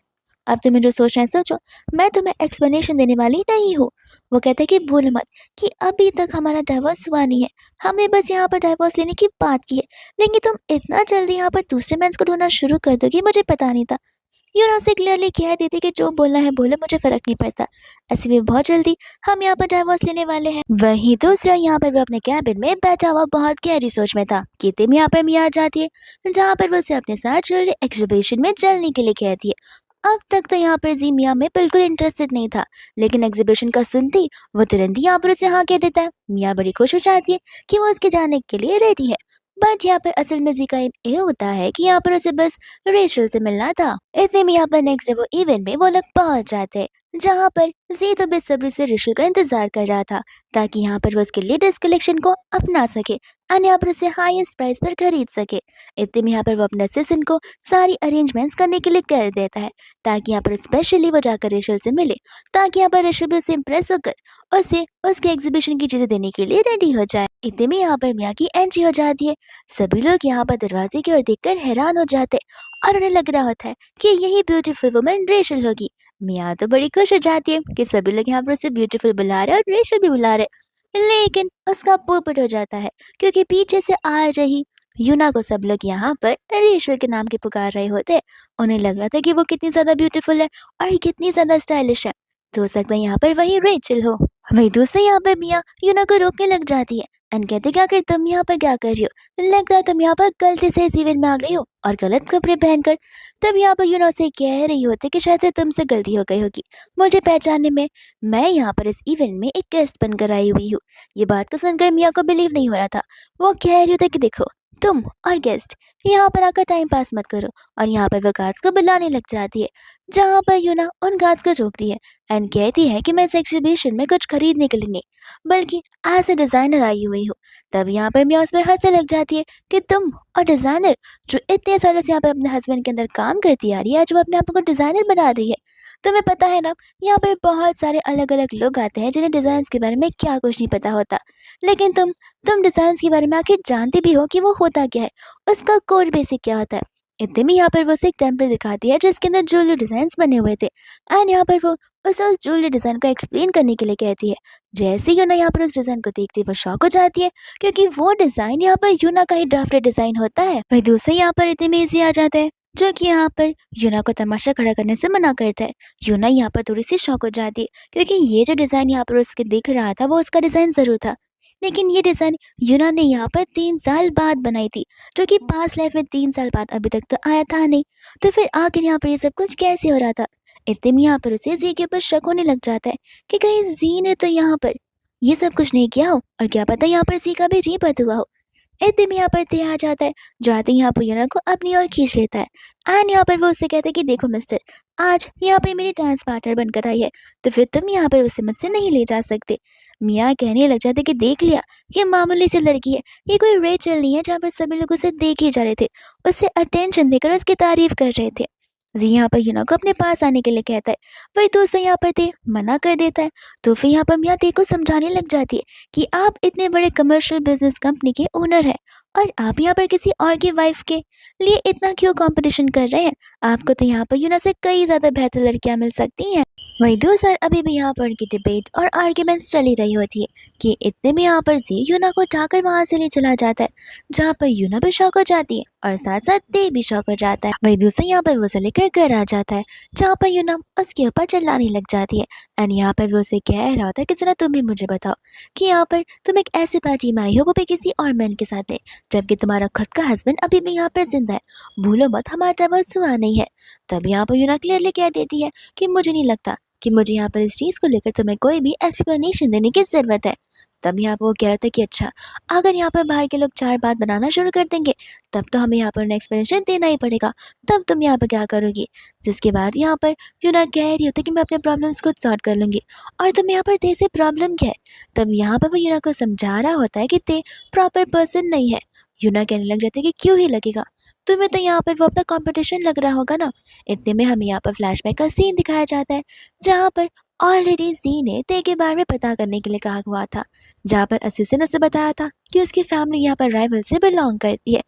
अब तुम्हें जो सोचना है सोचो, मैं तुम्हें एक्सप्लेनेशन देने वाली नहीं हूँ। वो कहते हैं कि भूल मत कि अभी तक हमारा डाइवोर्स हुआ नहीं है, हमने बस यहाँ पर डाइवोर्स लेने की बात की है, लेकिन तुम इतना जल्दी यहाँ पर दूसरे मेंस को ढूंढना शुरू कर दोगी, मुझे पता नहीं था। यूना से क्लियरली कह देती कि जो बोलना है बोलो, मुझे फर्क नहीं पड़ता, ऐसे भी बहुत जल्दी हम यहाँ पर डाइवोर्स लेने वाले हैं। वहीं दूसरा यहाँ पर वो अपने कैबिन में बैठा हुआ बहुत गहरी सोच में था कि तब यहाँ पर मिया आ जाती है, जहाँ पर वो उसे अपने साथ ज्वेलरी एग्जीबिशन में चलने के लिए कहती है। अब तक तो यहाँ पर जी मिया में बिल्कुल इंटरेस्टेड नहीं था, लेकिन एग्जीबिशन का सुनती वो तुरंत ही यहाँ पर उसे हाँ कह देता है। मिया बड़ी खुश हो जाती है कि वो उसके जाने के लिए रेडी है। बट यहाँ पर असल में जी का एम ये होता है कि यहाँ पर उसे बस रेचल से मिलना था। इतने में यहाँ पर नेक्स्ट डे वो इवेंट में वो लोग पहुंच जाते हैं, जहाँ पर जी तो बेसब्री से रेचल का इंतजार कर रहा था, ताकि यहाँ पर वो उसके लेटेस्ट कलेक्शन को अपना सके और यहाँ पर उसे हाईएस्ट प्राइस पर खरीद सके। इतने में यहाँ पर वो अपने असिस्टेंट को सारी अरेंजमेंट्स करने के लिए कर देता है, ताकि यहाँ पर स्पेशली वो जाकर रेचल से मिले, ताकि यहाँ पर रेचल भी उसे इम्प्रेस होकर उसे उसके एग्जीबिशन की चीजें देने के लिए रेडी हो जाए। इतने में यहाँ पर मिया की एंट्री हो जाती है। सभी लोग यहाँ पर दरवाजे की ओर देखकर हैरान हो जाते और उन्हें लग रहा होता है कि यही ब्यूटीफुल वुमन रेचल होगी। मिया तो बड़ी खुश हो जाती है कि सभी लोग यहाँ पर उसे ब्यूटीफुल बुला रहे और रेचल भी बुला रहे, लेकिन उसका पोपट हो जाता है, क्योंकि पीछे से आ रही यूना को सब लोग यहाँ पर रेचल के नाम के पुकार रहे होते। उन्हें लग रहा था कि वो कितनी ज्यादा ब्यूटीफुल है और कितनी ज्यादा स्टाइलिश है, तो हो सकता है यहाँ पर वही रेचल हो। वही दूसरे यहाँ पर मिया यूना को रोकने लग जाती है एंड कहते क्या कर तुम यहाँ पर क्या कर रही हो, लगता है तुम यहाँ पर गलती से इस इवेंट में आ गई हो और गलत कपड़े पहनकर। तब यहाँ पर यूना से कह रही होती कि शायद से तुमसे गलती हो गई होगी मुझे पहचानने में, मैं यहाँ पर इस इवेंट में एक गेस्ट बनकर आई हुई हूँ। ये बात को सुनकर मिया को बिलीव नहीं हो रहा था। वो कह रही होती कि देखो तुम और गेस्ट यहाँ पर आकर टाइम पास मत करो, और यहाँ पर वो गार्ड्स को बुलाने लग जाती है, जहाँ पर यूना उन गार्ड्स को रोकती है एंड कहती है कि मैं इस एग्जीबिशन में कुछ खरीदने के लिए नहीं, बल्कि एज ए डिजाइनर आई हुई हूँ। तब यहाँ पर मिया उस पर हंसने लग जाती है कि तुम और डिजाइनर, जो इतने सालों से यहाँ पर अपने हस्बैंड के अंदर काम करती आ रही है, आज वो अपने आप को डिजाइनर बना रही है। तुम्हें पता है ना, यहाँ पर बहुत सारे अलग अलग लोग आते हैं जिन्हें डिजाइन के बारे में क्या कुछ नहीं पता होता, लेकिन तुम डिजाइन के बारे में आखिर जानते भी हो कि वो होता क्या है, उसका कोर बेसिक क्या होता है। इतने में यहाँ पर वो उसे एक टेम्पल दिखाती है जिसके अंदर ज्वेलरी डिजाइन बने हुए थे, एंड यहाँ पर वो उस ज्वेलरी डिजाइन को एक्सप्लेन करने के लिए कहती है। जैसे ही यूना यहाँ पर उस डिजाइन को देखती है वो शॉक हो जाती है, क्योंकि वो डिजाइन यहाँ पर यूना का ही ड्राफ्टेड डिजाइन होता है। वही दूसरे यहाँ पर इतने में इजी आ जाता है, जो कि यहाँ पर यूना को तमाशा खड़ा करने से मना करता है। यूना यहाँ पर थोड़ी सी शॉक हो जाती है, क्योंकि ये जो डिजाइन यहाँ पर उसके दिख रहा था वो उसका डिजाइन जरूर था, लेकिन ये डिजाइन यूना ने यहाँ पर 3 साल बाद बनाई थी, जो कि पास्ट लाइफ में 3 साल बाद अभी तक तो आया था नहीं। तो फिर आखिर यहाँ पर ये सब कुछ कैसे हो रहा था। इतने में यहाँ पर उसे जी के ऊपर शक होने लग जाता है कि कहीं जी ने तो यहाँ पर ये सब कुछ नहीं किया हो, और क्या पता यहाँ पर जी का भी रीबर्थ हुआ हो। इतने में यहाँ पर ते आ जाता है, जो आते ही यहाँ पर यूना को अपनी ओर खींच लेता है, एंड यहाँ पर वो उससे कहता है कि देखो मिस्टर, आज यहाँ पे मेरी डांस पार्टनर बनकर आई है, तो फिर तुम यहाँ पर उसे मुझसे नहीं ले जा सकते। मिया कहने लग जाते कि देख लिया, ये मामूली सी लड़की है, ये कोई रेचल नहीं है जहाँ पर सभी लोग उसे देखे जा रहे थे, उससे अटेंशन देकर उसकी तारीफ कर रहे थे। जी यहाँ पर यूना को अपने पास आने के लिए कहता है, वही दोस्तों यहाँ पर ते मना कर देता है। तो फिर यहाँ पर मिया ते को समझाने लग जाती है कि आप इतने बड़े कमर्शियल बिजनेस कंपनी के ओनर हैं, और आप यहाँ पर किसी और की वाइफ के लिए इतना क्यों कंपटीशन कर रहे हैं, आपको तो यहाँ पर यूना से कई ज्यादा बेहतर लड़कियां मिल सकती हैं। वही दो सर अभी भी यहाँ पर उनकी डिबेट और आर्ग्यूमेंट्स चली रही होती है कि इतने में यहाँ पर जी यूना को उठाकर वहां से ले चला जाता है, जहाँ पर यूना भी शौक हो जाती है और साथ साथ दे भी शौक हो जाता है। वही दूसरा यहाँ पर वो उसे लेकर घर आ जाता है, जहाँ पर यूना उसके ऊपर चिल्लाने लग जाती है। एंड यहाँ पर वो उसे कह रहा होता है कि जरा तुम भी मुझे बताओ कि यहाँ पर तुम एक ऐसी पार्टी में आई हो, वो भी किसी और मैन के साथ है, जबकि तुम्हारा खुद का हस्बैंड अभी भी यहाँ पर जिंदा है। भूलो मत हमारा डिवोर्स हुआ नहीं है। तब यहाँ पर यूना क्लियरली कह देती है कि मुझे नहीं लगता कि मुझे यहाँ पर इस चीज़ को लेकर तुम्हें कोई भी एक्सप्लेनेशन देने की ज़रूरत है। तब यहाँ पर वो कह रहा था कि अच्छा, अगर यहाँ पर बाहर के लोग 4 बात बनाना शुरू कर देंगे, तब तो हमें यहाँ पर उन्हें एक्सप्लेनेशन देना ही पड़ेगा। तब तुम यहाँ पर क्या करोगी? जिसके बाद यहाँ पर यूना कह रही होती है कि मैं अपने प्रॉब्लम्स खुद सॉल्व कर लूँगी, और तुम यहाँ पर दे से प्रॉब्लम क्या है? तब यहाँ पर वो यूना को समझा रहा होता है कि ते प्रॉपर पर्सन नहीं है। यूना कहने लग जाती है कि क्यों ही लगेगा? तुम्हें तो यहाँ पर वो अपना कॉम्पिटिशन लग रहा होगा ना। इतने में हमें यहाँ पर फ्लैशबैक का सीन दिखाया जाता है, जहाँ पर ऑलरेडी जी ने ते के बारे में पता करने के लिए कहा हुआ था, जहाँ पर असीस ने उसे बताया था कि उसकी फैमिली यहाँ पर राइवल से बिलोंग करती है,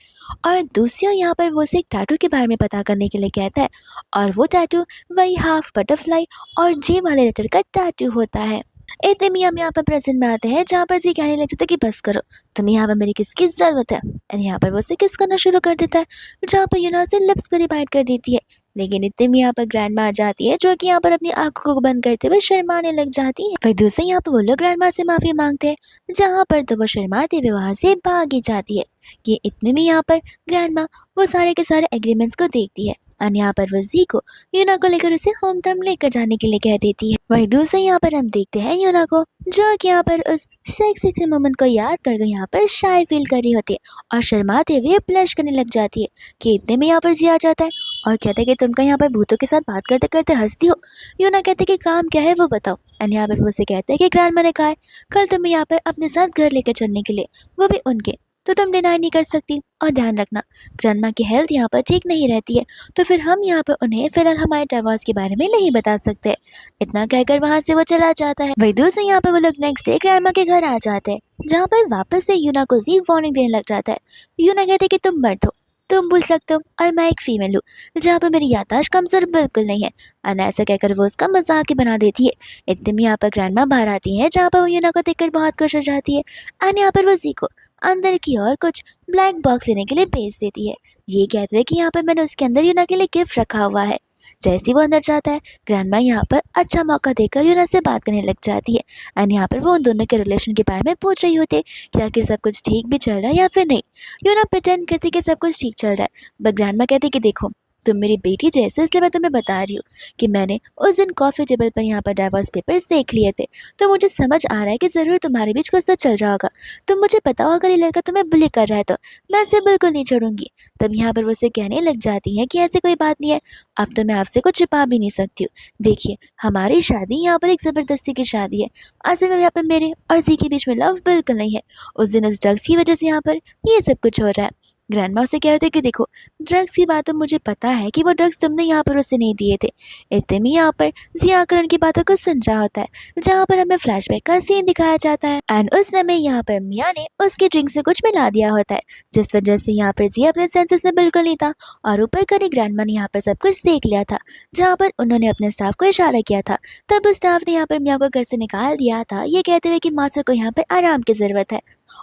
और दूसरी ओर यहाँ पर वो उसे एक टैटू के बारे में पता करने के लिए कहता है, और वो टैटू वही हाफ बटरफ्लाई और जे वाले लेटर का टैटू होता है। इतने में हम यहाँ पर प्रेजेंट में आते हैं, जहाँ पर जी कहने लग जाता है कि बस करो, तुम्हें यहाँ पर मेरी किसकी ज़रूरत है। एंड यहाँ पर वो उसे किस करना शुरू कर देता है, जहाँ पर यूना से लिप्स पर ही बाइट कर देती है। लेकिन इतने में यहाँ पर ग्रैंड माँ आ जाती है, जो कि यहाँ पर अपनी आंखों को बंद करते हुए शर्माने लग जाती है। फिर दूसरे यहाँ पर वो लोग ग्रैंड माँ से माफी मांगते हैं, जहाँ पर तो वो शर्माते हुए वहां से भागी जाती है। कि इतने में यहाँ पर ग्रैंड माँ वो सारे के सारे एग्रीमेंट्स को देखती है, और यहाँ पर वो जी को यूना को लेकर उसे होम टाउन लेकर जाने के लिए कह देती है। वही दूसरे यहाँ पर हम देखते हैं यूना को, जो कि यहाँ पर उस सेक्सी मोमेंट को याद कर यहाँ पर शाय फील कर रही होती है, और शर्माते हुए ब्लश करने लग जाती है। कि इतने में यहाँ पर जी आ जाता है और कहता है कि तुम क्या यहाँ पर भूतों के साथ बात करते करते हंसती हो। यूना कहते कि काम क्या है वो बताओ। एंड यहाँ पर वो उसे कहते हैं कि ग्रैंडमा ने कहा है कल तुम्हें यहाँ पर अपने साथ घर लेकर चलने के लिए, वो भी उनके, तो तुम डिनाई नहीं कर सकती। और ध्यान रखना, ग्रैंडमा की हेल्थ यहाँ पर ठीक नहीं रहती है, तो फिर हम यहाँ पर उन्हें फिलहाल हमारे डिवोर्स के बारे में नहीं बता सकते। इतना कहकर वहां से वो चला जाता है। वही दूसरे यहाँ पर वो लोग नेक्स्ट डे ग्रैंडमा के घर आ जाते हैं, जहाँ पर वापस से यूना को जी वार्निंग देने लग जाता है। यूना कहते कि तुम मर्द हो, तुम भूल सकते हो, और मैं एक फीमेल हूँ, जहाँ पर मेरी याददाश्त कमजोर बिल्कुल नहीं है। और ऐसा कहकर वो उसका मजाक ही बना देती है। इतने में यहाँ पर ग्रैंडमा बाहर आती है, जहाँ पर वो यूना को देखकर बहुत खुश हो जाती है। और यहाँ पर वो जी को अंदर की ओर कुछ ब्लैक बॉक्स लेने के लिए भेज देती है, ये कहते हुए कि यहाँ पर मैंने उसके अंदर यूना के लिए गिफ्ट रखा हुआ है। जैसे ही वो अंदर जाता है, ग्रैंडमा यहाँ पर अच्छा मौका देकर यूना से बात करने लग जाती है। एंड यहाँ पर वो उन दोनों के रिलेशन के बारे में पूछ रही होती है कि आखिर सब कुछ ठीक भी चल रहा है या फिर नहीं। यूना प्रिटेंड करती कि सब कुछ ठीक चल रहा है, बट ग्रैंडमा कहती कि देखो तुम मेरी बेटी जैसे, इसलिए मैं तुम्हें बता रही हूँ कि मैंने उस दिन कॉफ़ी टेबल पर यहाँ पर डाइवोर्स पेपर्स देख लिए थे, तो मुझे समझ आ रहा है कि ज़रूर तुम्हारे बीच कुछ तो चल रहा होगा। तुम मुझे बताओ, अगर ये लड़का तुम्हें बुली कर रहा है तो मैं इसे बिल्कुल नहीं छोड़ूंगी। तब यहाँ पर वो उसे कहने लग जाती है कि ऐसी कोई बात नहीं है, अब तो मैं आपसे कुछ छिपा भी नहीं सकती हूँ। देखिए हमारी शादी यहाँ पर एक ज़बरदस्ती की शादी है, असल में यहाँ पर मेरे और जी के बीच में लव बिल्कुल नहीं है। उस दिन उस ड्रग्स की वजह से यहाँ पर ये सब कुछ हो रहा है। ग्रैंडमा उसे कह रहे थे कि देखो ड्रग्स की बात तो मुझे पता है कि वो ड्रग्स तुमने यहाँ पर उसे नहीं दिए थे। इतने में यहाँ पर जिया करण की बातों को समझा होता है, जहाँ पर हमें फ्लैशबैक का सीन दिखाया जाता है। एंड उस समय यहाँ पर मिया ने उसकी ड्रिंक से कुछ मिला दिया होता है, जिस वजह से यहाँ पर जिया अपने सेंसेस में बिल्कुल नहीं था, और ऊपर करी ग्रैंडमा ने यहाँ पर सब कुछ देख लिया था, जहाँ पर उन्होंने अपने स्टाफ को इशारा किया था। तब उस स्टाफ ने यहाँ पर मिया को घर से निकाल दिया था, ये कहते हुए कि मासू को यहाँ पर आराम की जरूरत है।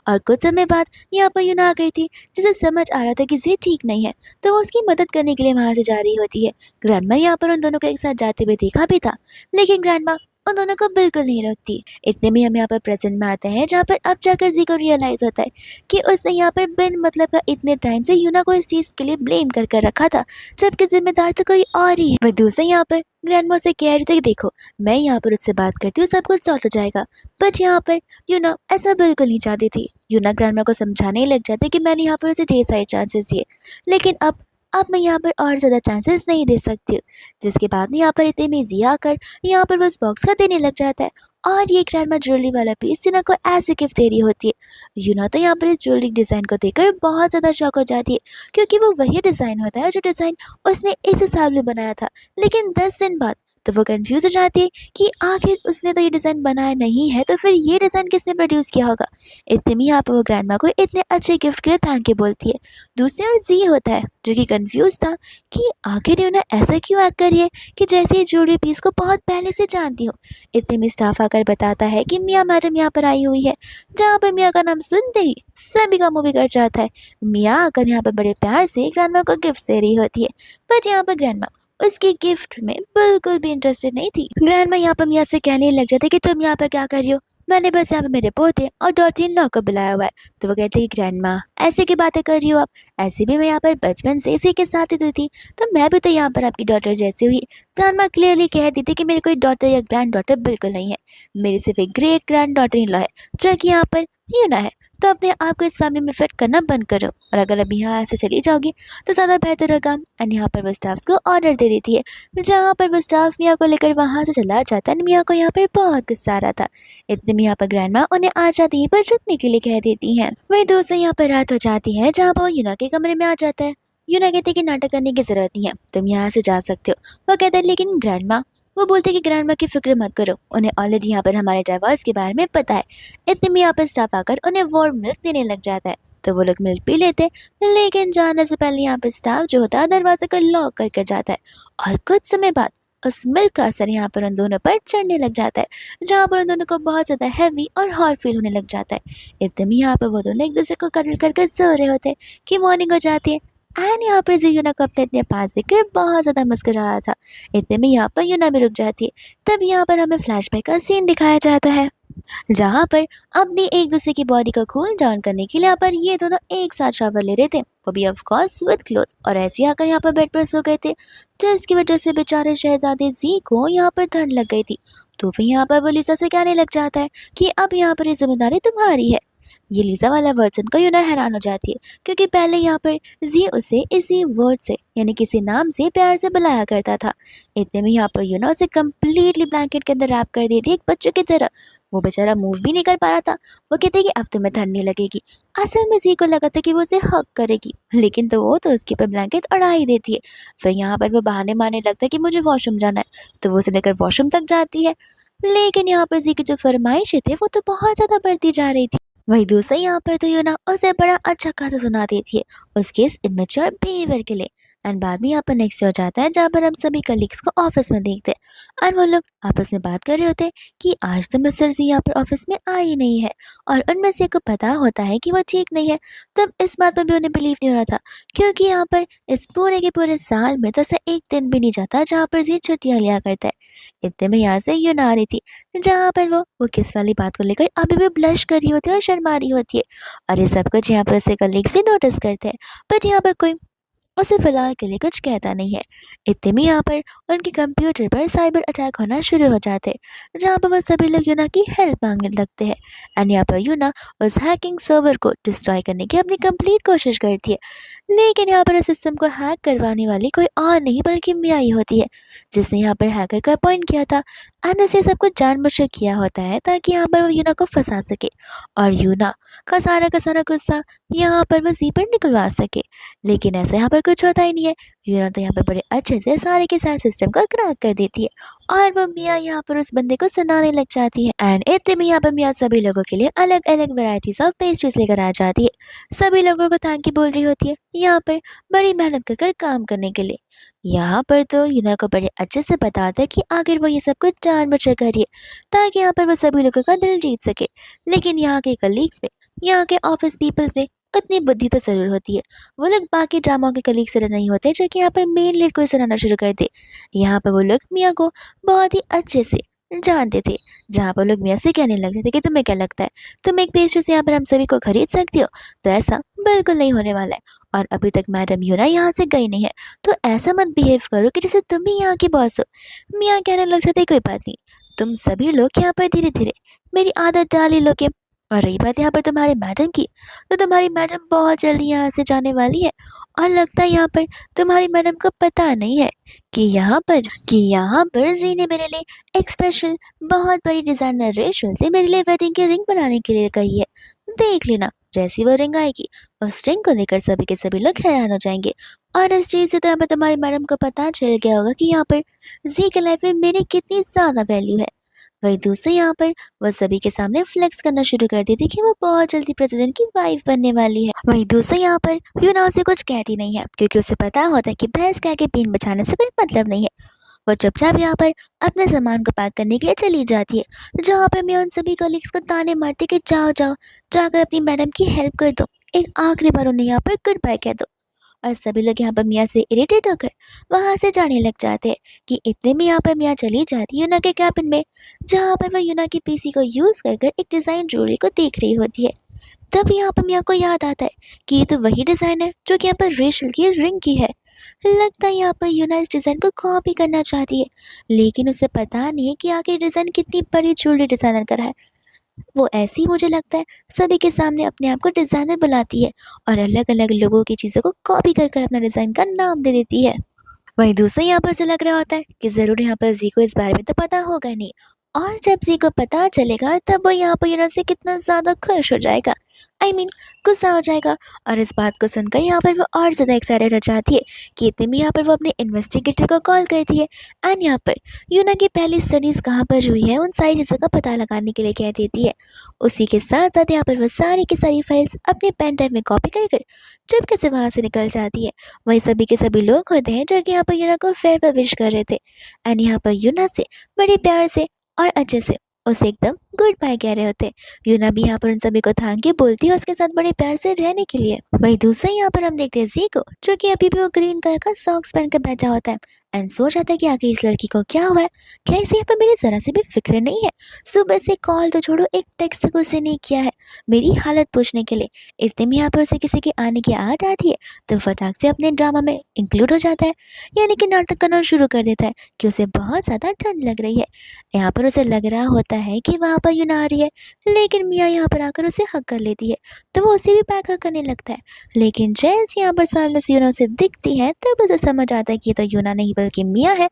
और कुछ समय बाद यहाँ पर यूना आ गई थी, जिसे समझ आ रहा था कि जी ठीक नहीं है, तो वो उसकी मदद करने के लिए वहां से जा रही होती है। ग्रैंडमा यहाँ पर उन दोनों को एक साथ जाते हुए देखा भी था, लेकिन ग्रैंडमा उन दोनों को बिल्कुल नहीं रोकती। इतने में हम यहाँ पर प्रेजेंट में आते हैं, जहाँ पर अब जाकर जी को रियलाइज होता है कि उसने यहाँ पर बिन मतलब का इतने टाइम से यूना को इस चीज़ के लिए ब्लेम कर कर रखा था, जबकि जिम्मेदार तो कोई और ही है। वह दूसरे यहाँ पर ग्रैंडमा से कह रही थी कि देखो मैं यहाँ पर उससे बात करती हूँ, सब कुछ सॉल्व हो जाएगा। बट यहाँ पर यूना ऐसा बिल्कुल नहीं चाहती थी। यूना ग्रैंडमा को समझाने ही लग जाते कि मैंने यहाँ पर उसे ढेर सारे चांसेस दिए, लेकिन अब मैं यहाँ पर और ज़्यादा चांसेस नहीं दे सकती हूँ। जिसके बाद यहाँ पर इतने में जिया आकर यहाँ पर बस बॉक्स का देने लग जाता है, और ये ग्रैंडमा ज्वेलरी वाला पीस यूना को ऐसे गिफ्ट दे रही होती है। यूना तो यहाँ पर इस ज्वेलरी डिज़ाइन को देखकर बहुत ज़्यादा शॉक हो जाती है, क्योंकि वो वही डिज़ाइन होता है जो डिज़ाइन उसने इस हिसाब से बनाया था। लेकिन 10 दिन बाद तो वो कंफ्यूज हो जाती है कि आखिर उसने तो ये डिज़ाइन बनाया नहीं है, तो फिर ये डिज़ाइन किसने प्रोड्यूस किया होगा। इतने में यहाँ पर वो ग्रैंडमा को इतने अच्छे गिफ्ट के लिए थैंक यू बोलती है। दूसरी ओर जी होता है जो कि कंफ्यूज था कि आखिर यूना ऐसा क्यों एक्ट कर रही है कि जैसे ये ज्वेलरी पीस को बहुत पहले से जानती हो। इतने में स्टाफ आकर बताता है कि मिया मैडम यहाँ पर आई हुई है, जहाँ पर मिया का नाम सुनते ही सभी का मुंह बिगड़ जाता है। मिया आकर यहाँ पर बड़े प्यार से ग्रैंडमा को गिफ्ट दे रही होती है, बट यहाँ पर ग्रैंडमा उसके गिफ्ट में बिल्कुल भी इंटरेस्टेड नहीं थी। ग्रैंडमा यहाँ पर मिया से कहने लग जाते कि तुम यहाँ पर क्या कर रही हो, मैंने बस यहाँ पे मेरे पोते और डॉटर इन लॉ को बुलाया हुआ है। तो वो कहते हैं ग्रैंडमा ऐसे की बातें कर रही हो आप, ऐसे भी मैं यहाँ पर बचपन से इसी के साथ ही तो थी, तो मैं भी तो यहाँ पर आपकी डॉटर जैसी हुई। ग्रैंडमा क्लियरली कह दी थी कि मेरी कोई डॉटर या ग्रैंड डॉटर बिल्कुल नहीं है, मेरी सिर्फ एक great grand daughter in law है जो कि यहाँ पर यूना है। तो अपने आप को इस फैमिली में फिट करना बंद करो, और अगर अभी यहाँ से चली जाओगी तो ज़्यादा बेहतर होगा। एंड यहाँ पर वो स्टाफ्स को ऑर्डर दे देती है, जहाँ पर वो स्टाफ मियाँ को लेकर वहाँ से चला जाता है। मियाँ को यहाँ पर बहुत गुस्सा आ रहा था। इतने में यहाँ पर ग्रैंडमा उन्हें आ जाती है पर रुकने के लिए कह देती हैं। वही दोस्तों यहाँ पर रात हो जाती है, जहाँ पर वो यूना के कमरे में आ जाता है। यूना कहती है कि नाटक करने की जरूरत नहीं है, तुम यहाँ से जा सकते हो। वो कहता है लेकिन ग्रैंडमा, वो बोलते कि ग्रैंडमा की फिक्र मत करो, उन्हें ऑलरेडी यहाँ पर हमारे डाइवोर्स के बारे में पता है। इतने में यहाँ पर स्टाफ आकर उन्हें वार्म मिल्क देने लग जाता है, तो वो लोग मिल्क पी लेते हैं। लेकिन जाने से पहले यहाँ पर स्टाफ जो होता है दरवाजे को लॉक करके जाता है, और कुछ समय बाद उस मिल्क का असर यहाँ पर उन दोनों पर चढ़ने लग जाता है, जहाँ पर उन दोनों को बहुत ज़्यादा हैवी और हॉट फील होने लग जाता है। इतने में यहाँ पर वो दोनों एक दूसरे को कडल कर सो रहे होते हैं कि मॉर्निंग हो जाती है। एंड यहाँ पर यूना को अपने इतने पास देखकर बहुत ज़्यादा मुस्कुरा रहा था। इतने में यहाँ पर यूना भी रुक जाती है। तब यहाँ पर हमें फ्लैशबैक का सीन दिखाया जाता है, जहाँ पर अपनी एक दूसरे की बॉडी को कूल डाउन करने के लिए यहाँ पर ये दोनों एक साथ शावर ले रहे थे, वो भी ऑफ कोर्स विद क्लोथ, और ऐसे आकर यहाँ पर बेड पर सो गए थे, जिसकी वजह से बेचारे शहजादे जी को यहाँ पर ठंड लग गई थी। तो फिर यहाँ पर वो लिसा से कहने लग जाता है कि अब यहाँ पर ये जिम्मेदारी तुम्हारी है। ये लिसा वाला वर्ड सुनकर यूना हैरान हो जाती है, क्योंकि पहले यहाँ पर जी उसे इसी वर्ड से यानी किसी नाम से प्यार से बुलाया करता था। इतने में यहाँ पर यूना उसे कम्प्लीटली ब्लैंकेट के अंदर रैप कर दी थी एक बच्चे की तरह। वो बेचारा मूव भी नहीं कर पा रहा था। वो कहते कि अब तुम्हें ठंड नहीं लगेगी। असल में जी को लगा था कि वो उसे हक करेगी, लेकिन तो वो तो उसके ऊपर ब्लैंकेट अड़ा ही देती है। फिर यहाँ पर वो बहाने मारने लगता है कि मुझे वॉशरूम जाना है, तो वो उसे लेकर वॉशरूम तक जाती है। लेकिन यहाँ पर जी की जो फरमाइशें थी वो तो बहुत ज़्यादा बढ़ती जा रही थी। वही दूसरा यहाँ पर तो यूना उसे बड़ा अच्छा खासा सुना देती है उसके इस इमेच्योर बिहेवियर के लिए। एंड बाद में यहाँ पर नेक्स्ट हो जाता है, जहाँ पर हम सभी कलीग्स को ऑफिस में देखते हैं, और वो लोग आपस में बात कर रहे होते हैं कि आज तो मिस्टर जी यहाँ पर ऑफिस में आई नहीं है, और उनमें से को पता होता है कि वो ठीक नहीं है। तब इस बात पर भी उन्हें बिलीव नहीं हो रहा था, क्योंकि यहाँ पर इस पूरे के पूरे साल में तो ऐसा एक दिन भी नहीं जाता जहाँ पर जी छुट्टियाँ लिया करता है। इतने में यहाँ से यूना आ रही थी, जहाँ पर वो किस वाली बात को लेकर अभी भी ब्लश कर रही होती है और शर्मा रही होती है, और ये सब कुछ यहाँ पर उसके कलीग्स भी नोटिस करते हैं, बट यहाँ पर कोई उसे फिलहाल के लिए कुछ कहता नहीं है। इतने में यहाँ पर उनके कंप्यूटर पर साइबर अटैक होना शुरू हो जाते हैं, जहाँ पर वो सभी लोग यूना की हेल्प मांगने लगते हैं। एंड यहाँ पर यूना उस हैकिंग सर्वर को डिस्ट्रॉय करने की अपनी कंप्लीट कोशिश करती है, लेकिन यहाँ पर इस सिस्टम को हैक करवाने वाली कोई और नहीं बल्कि मिया ही होती है, जिसने यहाँ पर हैकर को अपॉइंट किया था। एंड उसे सब कुछ जानबूझकर किया होता है ताकि यहाँ पर वो यूना को फंसा सके, और यूना का सारा गुस्सा यहाँ पर वो जी पर निकलवा सके। लेकिन ऐसा यहाँ पर कुछ होता ही नहीं है। यूना तो यहाँ पर बड़े अच्छे से सारे के सारे सिस्टम को क्रैक कर देती है, और वो मिया यहाँ पर उस बंदे को सुनाने लग जाती है। एंड इतने में यहाँ पर मिया सभी लोगों के लिए अलग अलग वैरायटीज ऑफ पेस्ट्रीज लेकर आ जाती है। सभी लोगों को थैंक यू बोल रही होती है यहाँ पर बड़ी मेहनत कर काम करने के लिए। यहाँ पर तो यूना को बड़े अच्छे से बताता है कि आखिर वो ये सब कुछ जानबूझकर कर रही है ताकि यहाँ पर वो सभी लोगों का दिल जीत सके। लेकिन यहाँ के कलीग्स में, यहाँ के ऑफिस पीपल्स में उतनी बुद्धि तो जरूर होती है। वो लोग बाकी ड्रामा के कलीग से नहीं होते जो कि यहाँ पर मेन लीड को सुनाना शुरू कर दे। यहाँ पर वो लोग मियाँ को बहुत ही अच्छे से जानते थे, जहाँ पर लोग मियाँ से कहने लग रहे थे कि तुम्हें क्या लगता है, तुम एक पेस्ट्री से यहाँ पर हम सभी को खरीद सकती हो। तो ऐसा बिल्कुल नहीं होने वाला है, और अभी तक मैडम यूना यहाँ से गई नहीं है, तो ऐसा मत बिहेव करो कि जैसे तुम ही यहाँ की बॉस हो। मियाँ कहने लग जाते कोई बात नहीं, तुम सभी लोग यहाँ पर धीरे धीरे मेरी आदत डाल ही लोगे। और रही बात यहाँ पर तुम्हारे मैडम की, तो तुम्हारी मैडम बहुत जल्दी यहाँ से जाने वाली है, और लगता है यहाँ पर तुम्हारी मैडम को पता नहीं है कि यहाँ पर जी ने मेरे लिए एक स्पेशल बहुत बड़ी डिजाइनर रेशल से मेरे लिए वेडिंग की रिंग बनाने के लिए कही है। देख लेना जैसी वो रिंग आएगी, उस रिंग को लेकर सभी के सभी लोग हैरान हो जाएंगे। और इस चीज़ से तो यहाँ पर तुम्हारी मैडम को पता चल गया होगा कि यहाँ पर जी के लाइफ में मेरी कितनी ज़्यादा वैल्यू है। वहीं दूसरे यहाँ पर वो सभी के सामने फ्लेक्स करना शुरू कर देती कि वो बहुत जल्दी प्रेसिडेंट की वाइफ बनने वाली है। वहीं दूसरे यहाँ पर यूना उसे कुछ कहती नहीं है क्योंकि उसे पता होता है कि भैंस कह के पीन बचाने से कोई मतलब नहीं है। वो चुपचाप यहाँ पर अपने सामान को पैक करने के लिए चली जाती है, जहाँ पर मैं उन सभी कलीग्स को ताने मारती कि जाओ जाओ जाकर अपनी मैडम की हेल्प कर दो, एक आखिरी बार उन्हें यहाँ पर गुड बाय कह दो। और सभी लोग यहाँ पर मियाँ से इरिटेट होकर वहाँ से जाने लग जाते हैं कि इतने में यहाँ पर मियाँ चली जाती है यूना के कैबिन में, जहाँ पर वह यूना की पीसी को यूज़ कर कर एक डिज़ाइन ज्वेलरी को देख रही होती है। तब यहाँ पर मियाँ को याद आता है कि ये तो वही डिज़ाइन है जो कि यहाँ पर रेशल की रिंग की है। लगता है यहाँ पर यूना इस डिज़ाइन को कॉपी करना चाहती है, लेकिन उसे पता नहीं है कि आखिर डिज़ाइन कितनी बड़ी ज्वेलरी डिज़ाइनर का है। वो ऐसे ही मुझे लगता है सभी के सामने अपने आप को डिज़ाइनर बुलाती है और अलग-अलग लोगों की चीज़ों को कॉपी कर कर अपना डिज़ाइन का नाम दे देती है। वहीं दूसरा यहाँ पर उसे लग रहा होता है कि ज़रूर यहाँ पर जी को इस बारे में तो पता होगा नहीं, और जब जी को पता चलेगा तब वो यहाँ पर यूना से कितना ज़्यादा खुश हो जाएगा, आई मीन गुस्सा हो जाएगा। और इस बात को सुनकर यहाँ पर वो और ज़्यादा एक्साइटेड हो जाती है कि इतने में यहाँ पर वो अपने इन्वेस्टिगेटर को कॉल करती है एंड यहाँ पर यूना की पहली स्टडीज़ कहाँ पर हुई है उन सारी चीज़ों का पता लगाने के लिए कह देती है। उसी के साथ साथ यहाँ पर वो सारी की सारी फाइल्स अपने पेन ड्राइव में कॉपी कर कर चुपके से वहाँ से निकल जाती है। वही सभी के सभी लोग होते हैं जो कि यहाँ पर यूना को फेयरवेल विश कर रहे थे एंड यहाँ पर यूना से बड़े प्यार से और अच्छे से उसे एकदम गुड बाय कह रहे होते। यूना भी यहाँ पर उन सभी को थैंक यू बोलती है उसके साथ बड़े प्यार से रहने के लिए। वही दूसरा यहाँ पर हम देखते हैं जी को, जो कि अभी भी वो ग्रीन कलर का सॉक्स पहन कर बैठा होता है एंड सोच आता है कि आखिर इस लड़की को क्या हुआ है, क्या इसे यहाँ पर मेरी जरा से भी फिक्र नहीं है। सुबह से कॉल तो छोड़ो, एक टेक्स्ट तक उसने नहीं किया है मेरी हालत पूछने के लिए। इतने में यहाँ पर उसे किसी के आने की आहट आती है तो फटाक से अपने ड्रामा में इंक्लूड हो जाता है, यानी कि नाटक करना शुरू कर देता है कि उसे बहुत ज़्यादा ठंड लग रही है। यहाँ पर उसे लग रहा होता है कि वहाँ पर यूना आ रही है, लेकिन मियाँ यहाँ पर आकर उसे हक कर लेती है तो वो उसे भी पैक हक करने लगता है। लेकिन जैसे यहाँ पर सामने से यूना उसे दिखती है तब उसे समझ आता है कि ये तो यूना नहीं बल्कि मियाँ है,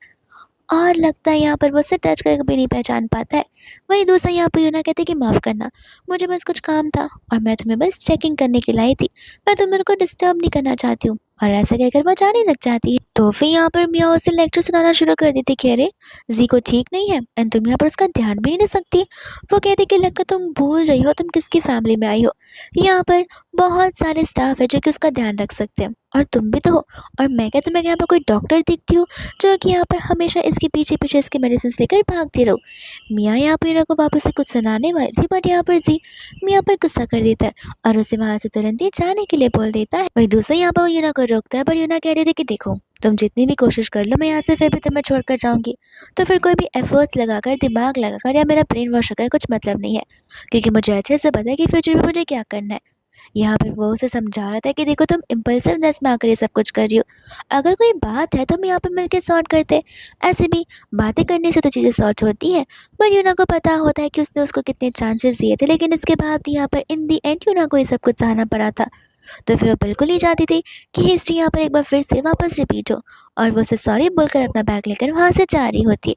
और लगता है यहाँ पर वो उसे टच करके भी नहीं पहचान पाता है। वहीं दूसरा यहाँ पर यूना कहते कि माफ़ करना, मुझे बस कुछ काम था और मैं तुम्हें बस चेकिंग करने के लिए आई थी, मैं तुम दोनों को डिस्टर्ब नहीं करना चाहती हूँ। और ऐसा कहकर वो जाने लग जाती है। तो फिर यहाँ पर मियाँ उसे लेक्चर सुनाना शुरू कर देती कि अरे जी को ठीक नहीं है एंड तुम यहाँ पर उसका ध्यान भी नहीं रख सकती। वो कहते कि लगता तुम भूल रही हो तुम किसकी फैमिली में आई हो, यहाँ पर बहुत सारे स्टाफ है जो कि उसका ध्यान रख सकते हैं और तुम भी तो हो, और मैं क्या तुम्हें यहाँ पर कोई डॉक्टर दिखती हूँ जो कि यहाँ पर हमेशा इसके पीछे पीछे इसके मेडिसिन लेकर भागती रहो। मियाँ यहाँ पर यूना को वापस से कुछ सुनाने वाली थी बट यहाँ पर जी मियाँ पर गुस्सा कर देता है और उसे वहाँ से तुरंत ही जाने के लिए बोल देता है। वही दूसरा यहाँ पर यूना को रोकता है पर यूना कह रही थी कि देखो तुम जितनी भी कोशिश कर लो मैं यहाँ से फिर भी तुम्हें छोड़कर जाऊँगी, तो फिर कोई भी एफर्ट्स लगाकर दिमाग लगाकर या मेरा ब्रेन वॉश होकर कुछ मतलब नहीं है, क्योंकि मुझे अच्छे से पता है कि फ्यूचर में मुझे क्या करना है। यहाँ पर वो उसे समझा रहा था कि देखो तुम इम्पल्सिवनेस में आकर ये सब कुछ कर रही हो, अगर कोई बात है तो हम यहाँ पर मिलकर सॉर्ट करते, ऐसे भी बातें करने से तो चीज़ें सॉर्ट होती है। पर यूना को पता होता है कि उसने उसको कितने चांसेस दिए थे, लेकिन इसके बाद यहाँ पर इन दी एंड यूना को ये सब कुछ सहना पड़ा था। तो फिर वो बिल्कुल नहीं चाहती थी कि हिस्ट्री यहाँ पर एक बार फिर से वापस रिपीट हो, और वो उसे सॉरी बोलकर अपना बैग लेकर वहाँ से जा रही होती है।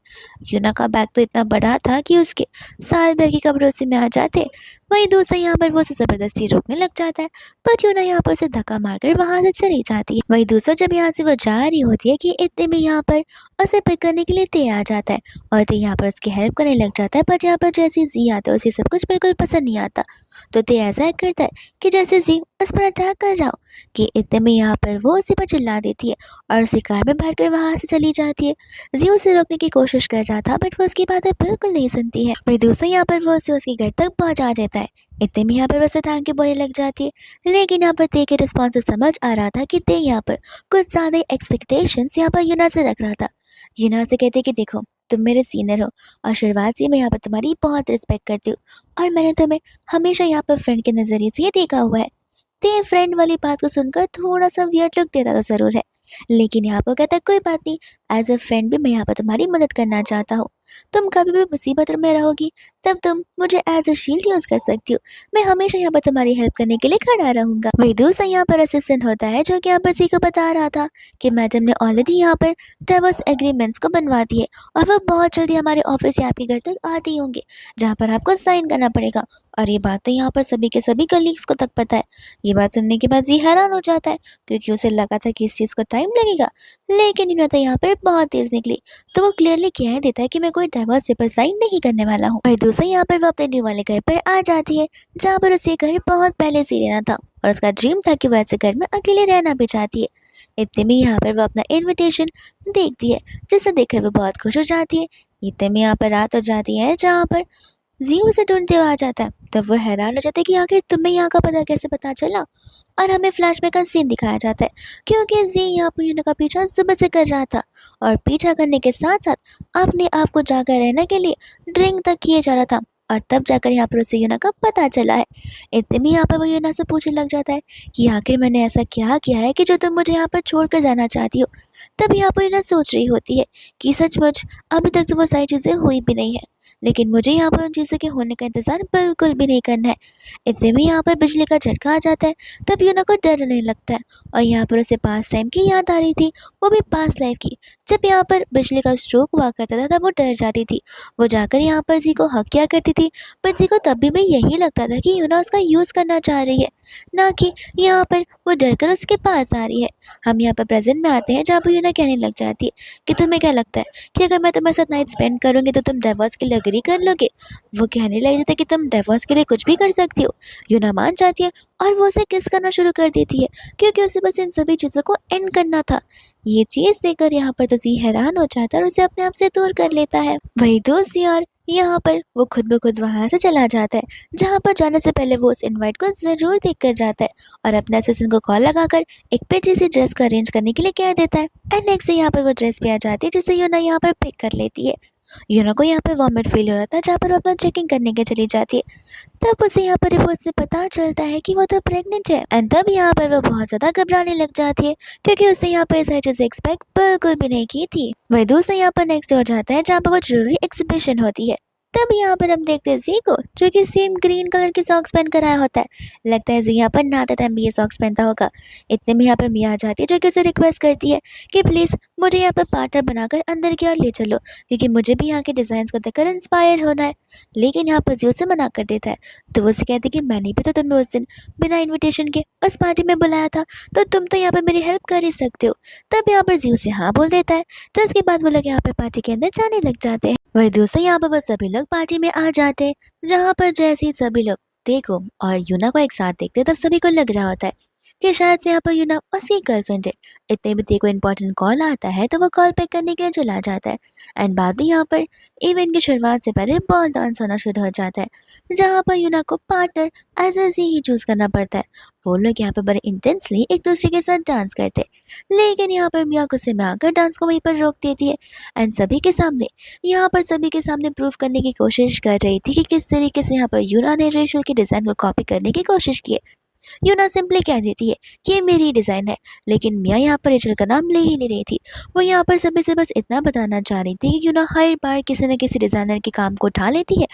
यूना का बैग तो इतना बड़ा था कि उसके साल भर के कपड़े उसी में आ जाते। वहीं दूसरा यहाँ पर वो उसे ज़बरदस्ती रोकने लग जाता है, पर यूना यहाँ पर उसे धक्का मारकर वहाँ से चली जाती है। वहीं दूसरा जब यहाँ से वो जा रही होती है कि इतने में यहाँ पर उसे पिक करने के लिए ते आ जाता है और ते यहाँ पर उसकी हेल्प करने लग जाता है, पर यहाँ पर जैसे जी आता है उसे सब कुछ बिल्कुल पसंद नहीं आता। तो ते ऐसा एक्ट करता है कि जैसे जी उस पर अटैक कर रहा हो, कि इतने में यहाँ पर वो उसी पर चिल्ला देती है और उसी कार में बैठकर वहाँ से चली जाती है। जी उसे रोकने की कोशिश कर रहा था बट वो उसकी बातें बिल्कुल नहीं सुनती है। वही दूसरा यहाँ पर वो उसे उसके घर तक पहुँचा देता है। इतने में यहाँ पर वैसे थैंक यू बोलने लग जाती है, लेकिन यहाँ पर ते के रिस्पॉन्स से समझ आ रहा था कि ते यहाँ पर कुछ ज़्यादा एक्सपेक्टेशंस यहाँ पर यूना से रख रहा था। यूना से कहते कि देखो तुम मेरे सीनियर हो और शुरुआत से मैं यहाँ पर तुम्हारी बहुत रिस्पेक्ट करती हूँ, और मैंने तुम्हें हमेशा यहाँ पर फ्रेंड के नज़रिए से ये देखा हुआ है। ते फ्रेंड वाली बात को सुनकर थोड़ा सा वियर्ड लुक देता तो ज़रूर है, लेकिन यहाँ पर कहता कोई बात नहीं, एज अ फ्रेंड भी मैं यहाँ पर तुम्हारी मदद करना चाहता हूँ। तुम कभी भी मुसीबत में रहोगी तब तुम मुझे एज अ शील्ड यूज कर सकती हो। मैं हमेशा यहाँ पर तुम्हारी हेल्प करने के लिए खड़ा रहूंगा। वही दूसरा यहाँ पर असिस्टेंट होता है जो कि यहाँ पर सी को बता रहा था कि मैडम ने ऑलरेडी यहाँ पर डिवोर्स एग्रीमेंट्स को बनवा दिए और वो बहुत जल्दी हमारे ऑफिस या आपके घर तक आते ही होंगे, जहाँ पर आपको साइन करना पड़ेगा। और ये बात तो यहाँ पर सभी के सभी कलीग्स को तक पता है। ये बात सुनने के बाद जी हैरान हो जाता है, क्योंकि उसे लगा था कि इस चीज़ को टाइम लगेगा, लेकिन इन्होंने तो यहाँ पर बहुत तेज निकली। तो वो क्लियरली कह देता है कि मैं कोई डाइवोर्स पेपर साइन नहीं करने वाला हूँ। वही दूसरा यहाँ पर वो अपने न्यू वाले घर पर आ जाती है, जहाँ पर उसे घर बहुत पहले से लेना था और उसका ड्रीम था कि वह ऐसे घर में अकेले रहना भी चाहती है। इतने में यहाँ पर वो अपना इनविटेशन देखती है, जिसे देखकर वो बहुत खुश हो जाती है। इतने में यहाँ पर रात हो जाती है, जहाँ पर जी उसे ढूंढते हुए आ जाता है। तब वो हैरान हो जाता है कि आखिर तुम्हें यहाँ का पता कैसे पता चला। और हमें फ्लैशबैक का सीन दिखाया जाता है, क्योंकि जी यहाँ पर यूनो का पीछा सुबह से कर रहा था और पीछा करने के साथ साथ अपने आप को जाकर रहने के लिए ड्रिंक तक किए जा रहा था। और तब जाकर यहाँ पर उसे यूना का पता चला है। इतने में यहाँ पर वो यूना से पूछने लग जाता है कि आखिर मैंने ऐसा क्या किया है कि जो तुम मुझे यहाँ पर छोड़कर जाना चाहती हो। तब यहाँ पर यूना सोच रही होती है कि सचमुच अभी तक तो वो सारी चीज़ें हुई भी नहीं है, लेकिन मुझे यहाँ पर उन चीज़ों के होने का इंतज़ार बिल्कुल भी नहीं करना है। इतने में यहाँ पर बिजली का झटका आ जाता है। तब यूना को डर लगने लगता है और यहाँ पर उसे पास टाइम की याद आ रही थी, वो भी पास लाइफ की, जब यहाँ पर बिजली का स्ट्रोक हुआ करता था। तब वो डर जाती थी, वो जाकर यहाँ पर जी को हक किया करती थी, पर जी को तब भी यही लगता था कि यूना उसका यूज़ करना चाह रही है, ना कि यहाँ पर वो डर कर उसके पास आ रही है। हम यहाँ पर प्रेजेंट में आते हैं, जहाँ पर यूना कहने लग जाती है कि तुम्हें क्या लगता है कि अगर मैं तुम्हारे साथ नाइट स्पेंड करूँगी तो तुम डिवोर्स के लिए एग्री कर लोगे। वो कहने लग जाता है कि तुम डिवोर्स के लिए कुछ भी कर सकती हो। यूना मान जाती है और वो उसे किस करना शुरू कर देती है, क्योंकि उसे बस इन सभी चीज़ों को एंड करना था। ये चीज़ देखकर यहाँ पर तो जी हैरान हो जाता है और उसे अपने आप से दूर कर लेता है। वही दूसरी ओर यहाँ पर वो खुद ब खुद वहाँ से चला जाता है, जहाँ पर जाने से पहले वो उस इनवाइट को ज़रूर देख कर जाता है और अपने असिस्टेंट को कॉल लगाकर एक प्रिटी सी ड्रेस को अरेंज करने के लिए कह देता है। एंड नेक्स्ट यहाँ पर वो ड्रेस भी आ जाती है, जिसे यूना यहाँ पर पिक कर लेती है। यूना को यहाँ पर वॉमिट फील हो रहा था, जहाँ पर वो अपना चेकिंग करने के चली जाती है। तब उसे यहाँ पर रिपोर्ट से पता चलता है कि वो तो प्रेग्नेंट है। एंड तब यहाँ पर वो बहुत ज़्यादा घबराने लग जाती है, क्योंकि उसने यहाँ पर इस सारी चीज़ें एक्सपेक्ट बिल्कुल भी नहीं की थी। वही दूसरा यहाँ पर नेक्स्ट हो जाता है, जहाँ पर वो जरूरी एग्जीबिशन होती है। तब यहाँ पर हम देखते हैं जी को, जो कि सेम ग्रीन कलर के सॉक्स पहन कर आया होता है। लगता है जी यहाँ पर नहाते टाइम भी ये सॉक्स पहनता होगा। इतने में यहाँ पर मिया आ जाती है, जो कि उसे रिक्वेस्ट करती है कि प्लीज़ मुझे यहाँ पर पार्टनर बनाकर अंदर की ओर ले चलो, क्योंकि मुझे भी यहाँ के डिज़ाइन को देखकर इंस्पायर होना है। लेकिन यहाँ पर जी उसे मना कर देता है। तो वो उसे कहती है कि मैंने भी तो तुम्हें उस दिन बिना इन्विटेशन के उस पार्टी में बुलाया था, तो तुम तो यहाँ पर मेरी हेल्प कर ही सकते हो। तब यहाँ पर जी उसे हाँ बोल देता है। तो उसके बाद वो लोग यहाँ पर पार्टी के अंदर जाने लग जाते हैं। वही दूसरा यहाँ पर वो सभी लोग पार्टी में आ जाते हैं, जहाँ पर जैसे ही सभी लोग देखो और यूना को एक साथ देखते हैं, तब सभी को लग रहा होता है कि शायद से यहाँ पर यूना उसकी गर्लफ्रेंड है। इतने में देखो इंपॉर्टेंट कॉल आता है, तो वो कॉल पिक करने के लिए चला जाता है। एंड बाद में यहाँ पर इवेंट की शुरुआत से पहले बॉल डांस होना शुरू हो जाता है, जहाँ पर यूना को पार्टनर एज ही चूज करना पड़ता है। वो लोग यहाँ पर बड़े इंटेंसली एक दूसरे के साथ डांस करते हैं, लेकिन यहाँ पर मिया गुस्से में आकर डांस को वहीं पर रोक देती है। एंड सभी के सामने यहाँ पर सभी के सामने प्रूव करने की कोशिश कर रही थी कि किस तरीके से यहाँ पर यूना ने रेशल के डिज़ाइन को कॉपी करने की कोशिश की है। यूना सिंपली कह देती है कि ये मेरी डिज़ाइन है, लेकिन मिया यहाँ पर रेचल का नाम ले ही नहीं रही थी। वो यहाँ पर सभी से बस इतना बताना चाह रही थी कि यूना हर बार किसी न किसी डिज़ाइनर के काम को उठा लेती है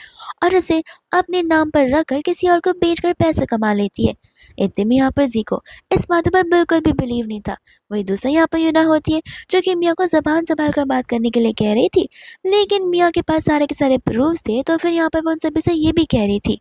और उसे अपने नाम पर रखकर किसी और को बेचकर पैसे कमा लेती है। इतने में यहाँ पर जी को इस बात पर बिल्कुल भी बिलीव नहीं था। वही दूसरा यहाँ पर यूना होती है, जो कि मिया को ज़बान संभाल कर बात करने के लिए कह रही थी, लेकिन मिया के पास सारे के सारे प्रूफ्स थे। तो फिर यहाँ पर वो उन सभी से ये भी कह रही थी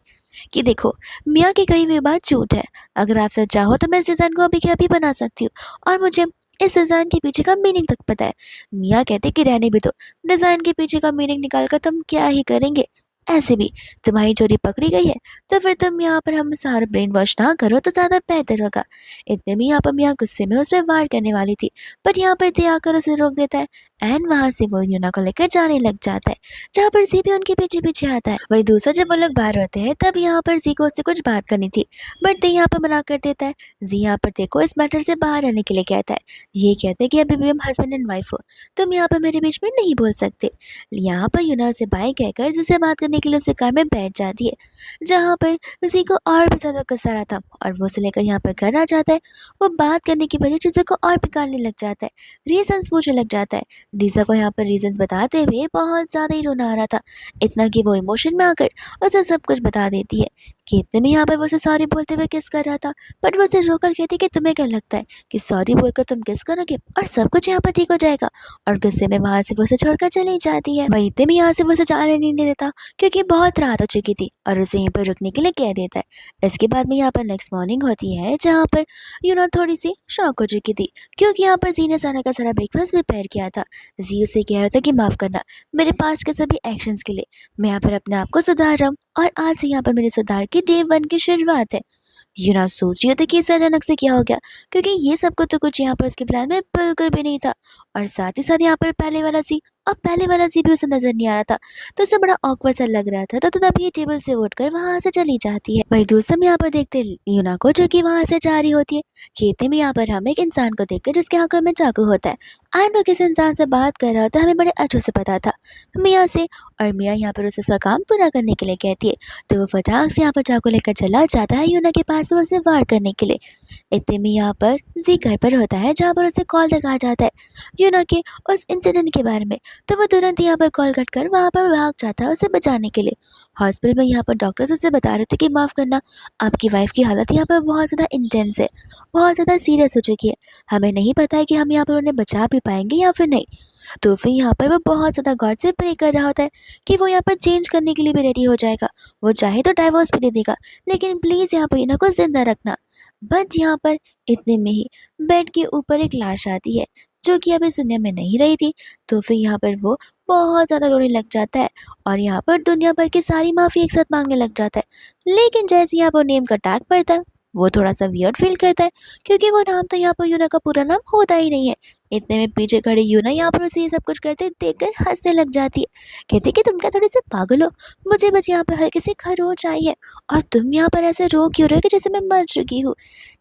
कि देखो, मिया की कही हुई बात झूठ है। अगर आप सच चाहो तो मैं इस डिज़ाइन को अभी के अभी बना सकती हूँ और मुझे इस डिज़ाइन के पीछे का मीनिंग तक पता है। मिया कहते कि रहने भी दो, डिज़ाइन के पीछे का मीनिंग निकाल कर तुम क्या ही करेंगे। ऐसे भी तुम्हारी चोरी पकड़ी गई है, तो फिर तुम यहाँ पर हम सारा ब्रेन वॉश ना करो तो ज़्यादा बेहतर होगा। इतने में यहाँ पर मिया गुस्से में उस पर वार करने वाली थी, पर यहाँ पर दे आकर उसे रोक देता है। एंड वहाँ से वो यूना को लेकर जाने लग जाता है, जहाँ पर जी भी उनके पीछे पीछे आता है। वही दूसरा जब वो लोग बाहर होते हैं, तब यहाँ पर जी को उससे कुछ बात करनी थी, बट दे यहाँ पर मना कर देता है। जी यहाँ पर देखो इस मैटर से बाहर आने के लिए कहता है। ये कहते हैं कि अभी भी हम हस्बैंड एंड वाइफ हो, तुम यहाँ पर मेरे बीच में नहीं बोल सकते। यहाँ पर यूना से बाय कहकर जिसे बात करने के लिए उसे कार में बैठ जाती है, जहाँ पर जी को और भी ज़्यादा गुस्सा आ रहा था और वो उसे लेकर यहाँ पर घर आ जाता है। वो बात करने की बजाय चीज़ों को और बिगाड़ने लग जाता है, रीजंस पूछने लग जाता है। लीज़ा को यहाँ पर रीज़न्स बताते हुए बहुत ज़्यादा ही रोना आ रहा था, इतना कि वो इमोशन में आकर उसे सब कुछ बता देती है कि इतने में यहाँ पर वो उसे सॉरी बोलते हुए किस कर रहा था, बट वो उसे रोकर कहती है कि तुम्हें क्या लगता है कि सॉरी बोलकर तुम किस करोगे और सब कुछ यहाँ पर ठीक हो जाएगा, और गुस्से में वहाँ से वो उसे छोड़कर चली जाती है। वहीं इतने में यहाँ से वो उसे जाने नहीं देता क्योंकि बहुत रात हो चुकी थी और उसे यहीं पर रुकने के लिए कह देता है। इसके बाद में यहाँ पर नेक्स्ट मॉर्निंग होती है जहाँ पर थोड़ी सी शॉक हो चुकी थी क्योंकि यहाँ पर जी ने सारा का सारा ब्रेकफास्ट प्रिपेयर किया था। जी उसे कह रहा था कि माफ़ करना मेरे पास के सभी एक्शंस के लिए, मैं यहाँ पर अपने आप को सुधार रहा हूँ और आज से यहाँ पर मेरे सुधार की डे 1 की शुरुआत है। यूना सोच रही थी कि इसे अचानक से क्या हो गया क्योंकि ये सब कुछ तो कुछ यहाँ पर उसके प्लान में बिल्कुल भी नहीं था, और साथ ही साथ यहाँ पर पहले वाला सी भी उसे नजर नहीं आ रहा था, तो उसे बड़ा ऑकवर्ड सा लग रहा था। तो तभी टेबल से उठकर वहां से चली जाती है। वही दूसरा में यहाँ पर देखते यूना को जो कि वहां से जा रही होती है। खेते में यहाँ पर हम एक इंसान को देखकर जिसके हाथों में चाकू होता है, एंड वो किस इंसान से बात कर रहा होता है हमें बड़े अच्छे से पता था, मियाँ से। और मियाँ यहाँ पर उसे उसका काम पूरा करने के लिए कहती है, तो वो फटाक से यहाँ पर चाकू लेकर चला जाता है यूना के पास में उसे वार करने के लिए। इतने में यहाँ पर जी घर पर होता है जहाँ पर उसे कॉल दिखाया जाता है यूना के उस इंसिडेंट के बारे में। तो वो तुरंत यहाँ पर कॉल कट कर वहाँ पर भाग जाता है उसे बचाने के लिए। हॉस्पिटल में यहाँ पर डॉक्टर्स उसे बता रहे थे कि माफ़ करना, आपकी वाइफ की हालत यहाँ पर बहुत ज़्यादा इंटेंस है, बहुत ज़्यादा सीरियस हो चुकी है, हमें नहीं पता है कि हम यहाँ पर उन्हें बचा भी पाएंगे या फिर नहीं। तो फिर यहाँ पर वो बहुत ज़्यादा गॉड से प्रे कर रहा होता है कि वो यहाँ पर चेंज करने के लिए भी रेडी हो जाएगा, वो चाहे तो डाइवोर्स भी दे देगा, लेकिन प्लीज़ यहाँ पर इन्हें को जिंदा रखना। बट यहाँ पर इतने में ही बेड के ऊपर एक लाश आती है जो कि अभी इस दुनिया में नहीं रही थी। तो फिर यहाँ पर वो बहुत ज़्यादा रोने लग जाता है और यहाँ पर दुनिया भर की सारी माफ़ी एक साथ मांगने लग जाता है। लेकिन जैसे यहाँ पर नेम का टैग पड़ता है वो थोड़ा सा वियर्ड फील करता है क्योंकि वो नाम तो यहाँ पर यूना का पूरा नाम होता ही नहीं है। इतने में पीछे खड़ी यूना यहाँ पर उसे ये सब कुछ करते देखकर हंसने लग जाती है, कहती कि तुम क्या थोड़े से पागल हो, मुझे बस यहाँ पर हल्की सी खरोच आई है और तुम यहाँ पर ऐसे रो क्यों रहे हो कि जैसे मैं मर चुकी हूँ।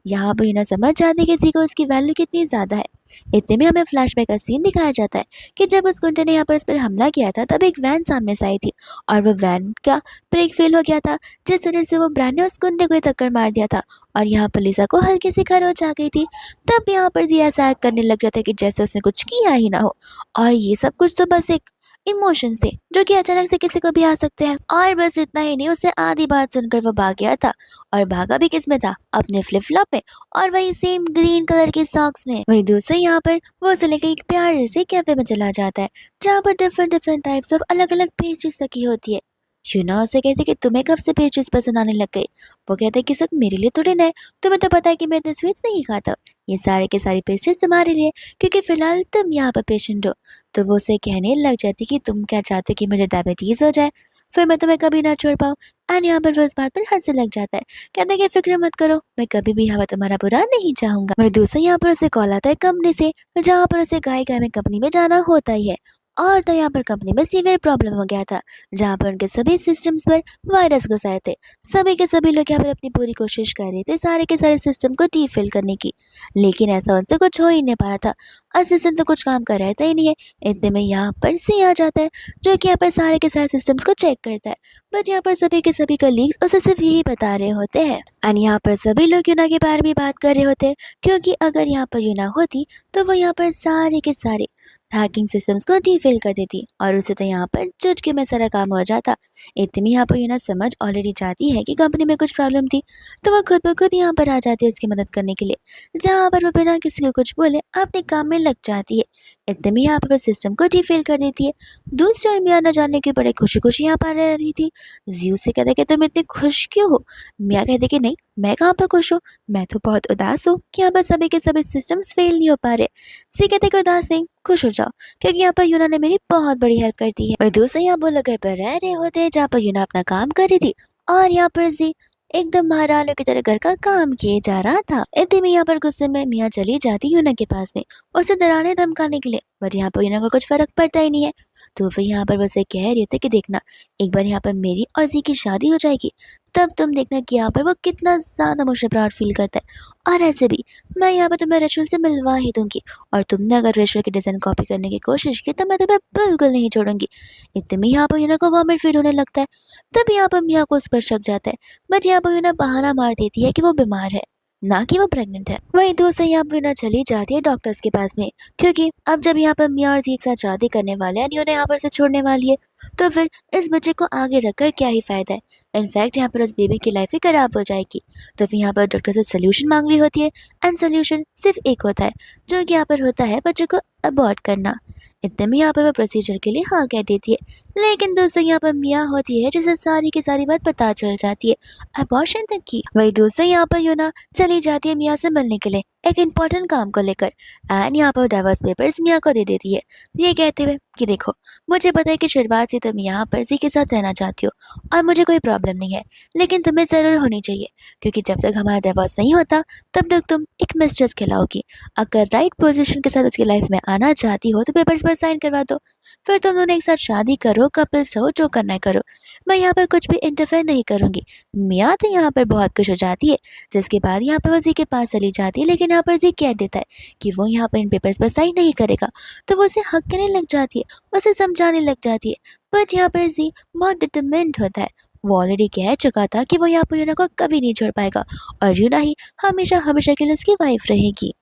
यहाँ पर यूना समझ जाती है कि जी को उसकी वैल्यू कितनी ज़्यादा है। इतने में हमें फ्लैशबैक का सीन दिखाया जाता है कि जब उस गुंडे ने यहाँ पर उस पर हमला किया था तब एक वैन सामने से आई थी और वो वैन का ब्रेक फेल हो गया था, जिस वजह से वो ब्रांड ने उस गुंडे को ही टक्कर मार दिया था और यहाँ पर लिसा को हल्की सी खरोच आ गई थी। तब यहाँ पर जी ऐसा एक्ट करने लग जाता है कि जैसे उसने कुछ किया ही ना हो, और ये सब कुछ तो बस एक इमोशंस थे जो कि अचानक से किसी को भी आ सकते हैं। और बस इतना ही नहीं, उसने आधी बात सुनकर वो भाग गया था, और भागा भी किस में था, अपने फ्लिप फ्लॉप में और वही सेम ग्रीन कलर के सॉक्स में। वही दूसरे यहाँ पर वो उसे लेके एक प्यारे से कैफे में चला जाता है जहाँ पर डिफरेंट डिफरेंट टाइप्स ऑफ अलग अलग पेस्ट्रीज रखी होती है। यूना उसे कहते कि तुम्हें कब से पेस्ट्रीज पसंद आने लग गई। वो कहते कि सिर्फ मेरे लिए थोड़ी ना है, तुम्हें तो पता है कि मैं इतने स्वीट्स नहीं खाता, ये सारे के सारी पेस्ट्रीज तुम्हारे लिए क्योंकि फिलहाल तुम यहाँ पर पेशेंट हो। तो वो उसे कहने लग जाती कि तुम क्या चाहते हो कि मुझे डायबिटीज हो जाए, फिर मैं तुम्हें कभी ना छोड़ पाऊँ। एंड यहाँ पर वो इस बात पर हंसने लग जाता है, कहते कि फिक्र मत करो, मैं कभी भी यहाँ पर तुम्हारा बुरा नहीं चाहूंगा। वही दूसरा यहाँ पर उसे कॉल आता है कंपनी से जहाँ पर उसे गाय गाय में कंपनी में जाना होता ही है। और तो यहाँ पर कंपनी में सीवियर प्रॉब्लम हो गया था जहाँ पर उनके सभी सिस्टम्स पर वायरस घुस आए थे। सभी के सभी लोग यहाँ पर अपनी पूरी कोशिश कर रहे थे सारे के सारे सिस्टम को डीफिल करने की, लेकिन ऐसा उनसे कुछ हो ही नहीं पा रहा था और सिस्टम तो कुछ काम कर रहता ही नहीं है। इतने में यहाँ पर सी आ जाता है जो कि यहाँ पर सारे के सारे सिस्टम्स को चेक करता है, बट यहाँ पर सभी के सभी कलीग्स उसे सिर्फ यही बता रहे होते हैं। एंड यहाँ पर सभी लोग यूना के बारे में बात कर रहे होते हैं क्योंकि अगर यहाँ पर यूना होती तो वो यहाँ पर सारे के सारे हैकिंग सिस्टम्स को डीफेल कर देती और उसे तो यहाँ पर चुटकी में सारा काम हो जाता। इतने में यहाँ पर यूना समझ ऑलरेडी चाहती है कि कंपनी में कुछ प्रॉब्लम थी, तो वो खुद ब खुद यहाँ पर आ जाती है उसकी मदद करने के लिए, जहाँ पर वो बिना किसी को कुछ बोले अपने काम में लग जाती है। इतने में यहाँ पर वो सिस्टम को डीफेल कर देती है। दूसरी ओर मियाँ न जाने के बड़े खुशी खुशी यहाँ पर रह रही थी। जीव से कहते कि तुम इतनी खुश क्यों हो। मियाँ कहते कि नहीं, मैं कहाँ पर खुश हूँ, मैं तो बहुत उदास हूँ कि यहाँ पर सभी के सभी सिस्टम्स फेल नहीं हो पा रहे। सी कहते कि उदास नहीं, खुश हो जाओ क्योंकि यहाँ पर यूना ने मेरी बहुत बड़ी हेल्प कर दी है। और दूसरे यहाँ वो लोग घर पर रह रहे होते हैं जहाँ पर यूना अपना काम कर रही थी और यहाँ पर जी एकदम महारानियों की तरह घर का काम किए जा रहा था। इतने में यहाँ पर गुस्से में मियाँ चली जाती यूना के पास में उसे डराने धमकाने के लिए, बट यहाँ पर यूना को कुछ फर्क पड़ता ही नहीं है। तो फिर यहाँ पर वैसे कह रहे थे कि देखना एक बार यहाँ पर मेरी और जी की शादी हो जाएगी तब तुम देखना कि यहाँ पर वो कितना ज्यादा मुझे प्राउड फील करता है, और ऐसे भी मैं यहाँ पर तुम्हें रेचल से मिलवा ही दूंगी और तुमने अगर रेचल की डिजाइन कॉपी करने की कोशिश की तो मैं तुम्हें बिल्कुल नहीं छोड़ूंगी। इतने में यहाँ पर यूना को वॉमिट फील होने लगता है। तब यहाँ पर मियाँ को उस पर शक जाता है, बट यहाँ पर यूना बहाना मार देती है कि वो बीमार है। ना कि वो प्रेग्नेंट है। वहीं दूसरी यहाँ पर ना चली जाती है डॉक्टर्स के पास में, क्योंकि अब जब यहाँ पर मियाँ और जी एक साथ शादी करने वाले हैं, उन्हें यहाँ पर से छोड़ने वाली है, तो फिर इस बच्चे को आगे रखकर क्या ही फायदा है। इनफैक्ट यहाँ पर उस बेबी की लाइफ ही खराब हो जाएगी। तो फिर यहाँ पर डॉक्टर से सोल्यूशन मांग रही होती है, एंड सोल्यूशन सिर्फ एक होता है, जो कि यहाँ पर होता है बच्चे को अबॉर्ट करना। इतने में यहाँ पर वो प्रोसीजर के लिए हाँ कह देती है। लेकिन दोस्तों यहाँ पर मियाँ होती है जिसे सारी की सारी बात पता चल जाती है, अबॉर्शन तक की। वही दोस्तों यहाँ पर यूना चली जाती है मियाँ से मिलने के लिए एक इम्पोर्टेंट काम को लेकर, एंड यहाँ पर डाइवोर्स पेपर्स मियाँ को दे देती है, ये कहते हुए कि देखो, मुझे पता है कि शुरुआत से तुम यहाँ पर जी के साथ रहना चाहती हो और मुझे कोई प्रॉब्लम नहीं है, लेकिन तुम्हें ज़रूर होनी चाहिए, क्योंकि जब तक हमारा डिवोर्स नहीं होता तब तक तुम एक मिस्ट्रेस कहलाओगी। अगर राइट पोजीशन के साथ उसकी लाइफ में आना चाहती हो तो पेपर्स पर साइन करवा दो, फिर तुम दोनों एक साथ शादी करो, कपल्स रहो, जो करना है करो, मैं यहाँ पर कुछ भी इंटरफेयर नहीं करूँगी। मियाँ तो यहाँ पर बहुत खुश हो जाती है, जिसके बाद यहाँ पर वो जी के पास चली जाती है, लेकिन यहाँ पर जी कह देता है कि वो यहाँ पर इन पेपर्स पर साइन नहीं करेगा। तो वो उसे हक करने लग जाती है, उसे समझाने लग जाती है, बट यहाँ पर जी बहुत डिटरमिन्ड होता है। वो ऑलरेडी कह चुका था कि वो यहाँ पर यूना को कभी नहीं छोड़ पाएगा और यूना ही हमेशा हमेशा के लिए उसकी वाइफ रहेगी।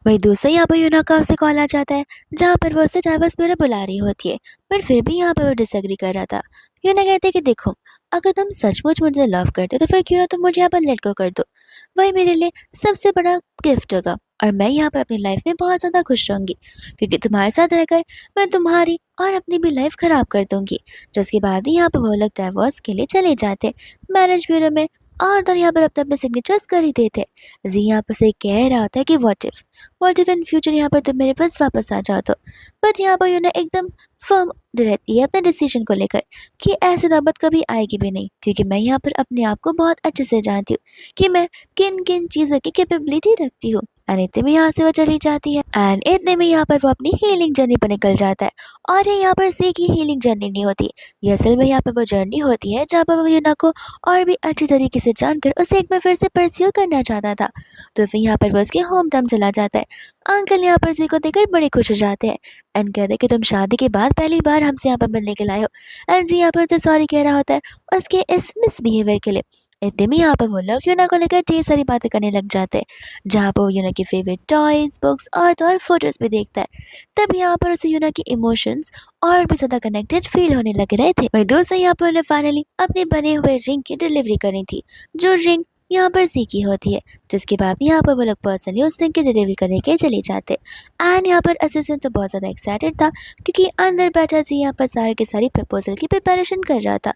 वही दूसरे यहाँ पर यूना का उसे कॉल आ जाता है, जहाँ पर वो उसे डाइवोर्स ब्यूरो बुला रही होती है, पर फिर भी यहाँ पर वो डिसएग्री कर रहा था। यूना कहते हैं कि देखो, अगर तुम सचमुच मुझे लव करते हो तो फिर क्यों ना तुम मुझे यहाँ पर लेट गो कर दो, वही मेरे लिए सबसे बड़ा गिफ्ट होगा और मैं यहाँ पर अपनी लाइफ में बहुत ज़्यादा खुश रहूँगी, क्योंकि तुम्हारे साथ रहकर मैं तुम्हारी और अपनी भी लाइफ ख़राब कर दूँगी। जिसके बाद ही यहाँ पर वो लोग डाइवोर्स के लिए चले जाते मैरिज ब्यूरो में, और तो यहाँ पर अपने अपने सिग्नेचर्स कर ही देते। जी यहाँ पर से कह रहा था कि व्हाट इफ इन फ्यूचर यहाँ पर तुम मेरे पास वापस आ जाओ तो, बट यहाँ पर यूना एकदम फर्म रहती है अपने डिसीजन को लेकर कि ऐसी नौबत कभी आएगी भी नहीं, क्योंकि मैं यहाँ पर अपने आप को बहुत अच्छे से जानती हूँ कि मैं किन किन चीज़ों की कैपेबिलिटी रखती हूँ। एंड इतने में यहाँ से वो चली जाती है, एंड इतने में यहाँ पर वो अपनी हीलिंग जर्नी पर निकल जाता है। और ये यहाँ पर सी की हीलिंग जर्नी नहीं होती, ये असल में यहाँ पर वो जर्नी होती है जहाँ पर वो यूना को और भी अच्छी तरीके से जानकर उसे एक बार फिर से परस्यू करना चाहता था। तो फिर यहाँ पर वो उसके होम टाउन चला जाता है। अंकल यहाँ पर सी को देखकर बड़े खुश हो जाते हैं एंड कहते हैं कि तुम शादी के बाद पहली बार हमसे यहाँ पर मिलने के लाए हो। एंड जी यहाँ पर तो सॉरी कह रहा होता है उसके इस मिसबिहेवियर के लिए। इतने में यहाँ पर वो लोग यूना को लेकर ढेर सारी बातें करने लग जाते हैं, जहाँ पर वो यूना की फेवरेट टॉयज, बुक्स और तो और फोटोज भी देखता है। तब यहाँ पर उसे यूना के इमोशंस और भी ज़्यादा कनेक्टेड फील होने लग रहे थे। वही दोस्तों यहाँ पर उन्हें फाइनली अपने बने हुए रिंग की डिलीवरी करनी थी, जो रिंग यहाँ पर सी की होती है। जिसके बाद यहाँ पर वो लोग पर्सनली उस रिंग की डिलीवरी करने के चले जाते। एंड यहाँ पर असिस्टेंट तो बहुत ज़्यादा एक्साइटेड था, क्योंकि अंदर बैठा सी यहाँ पर सारे के सारी प्रपोजल की प्रिपरेशन कर रहा था।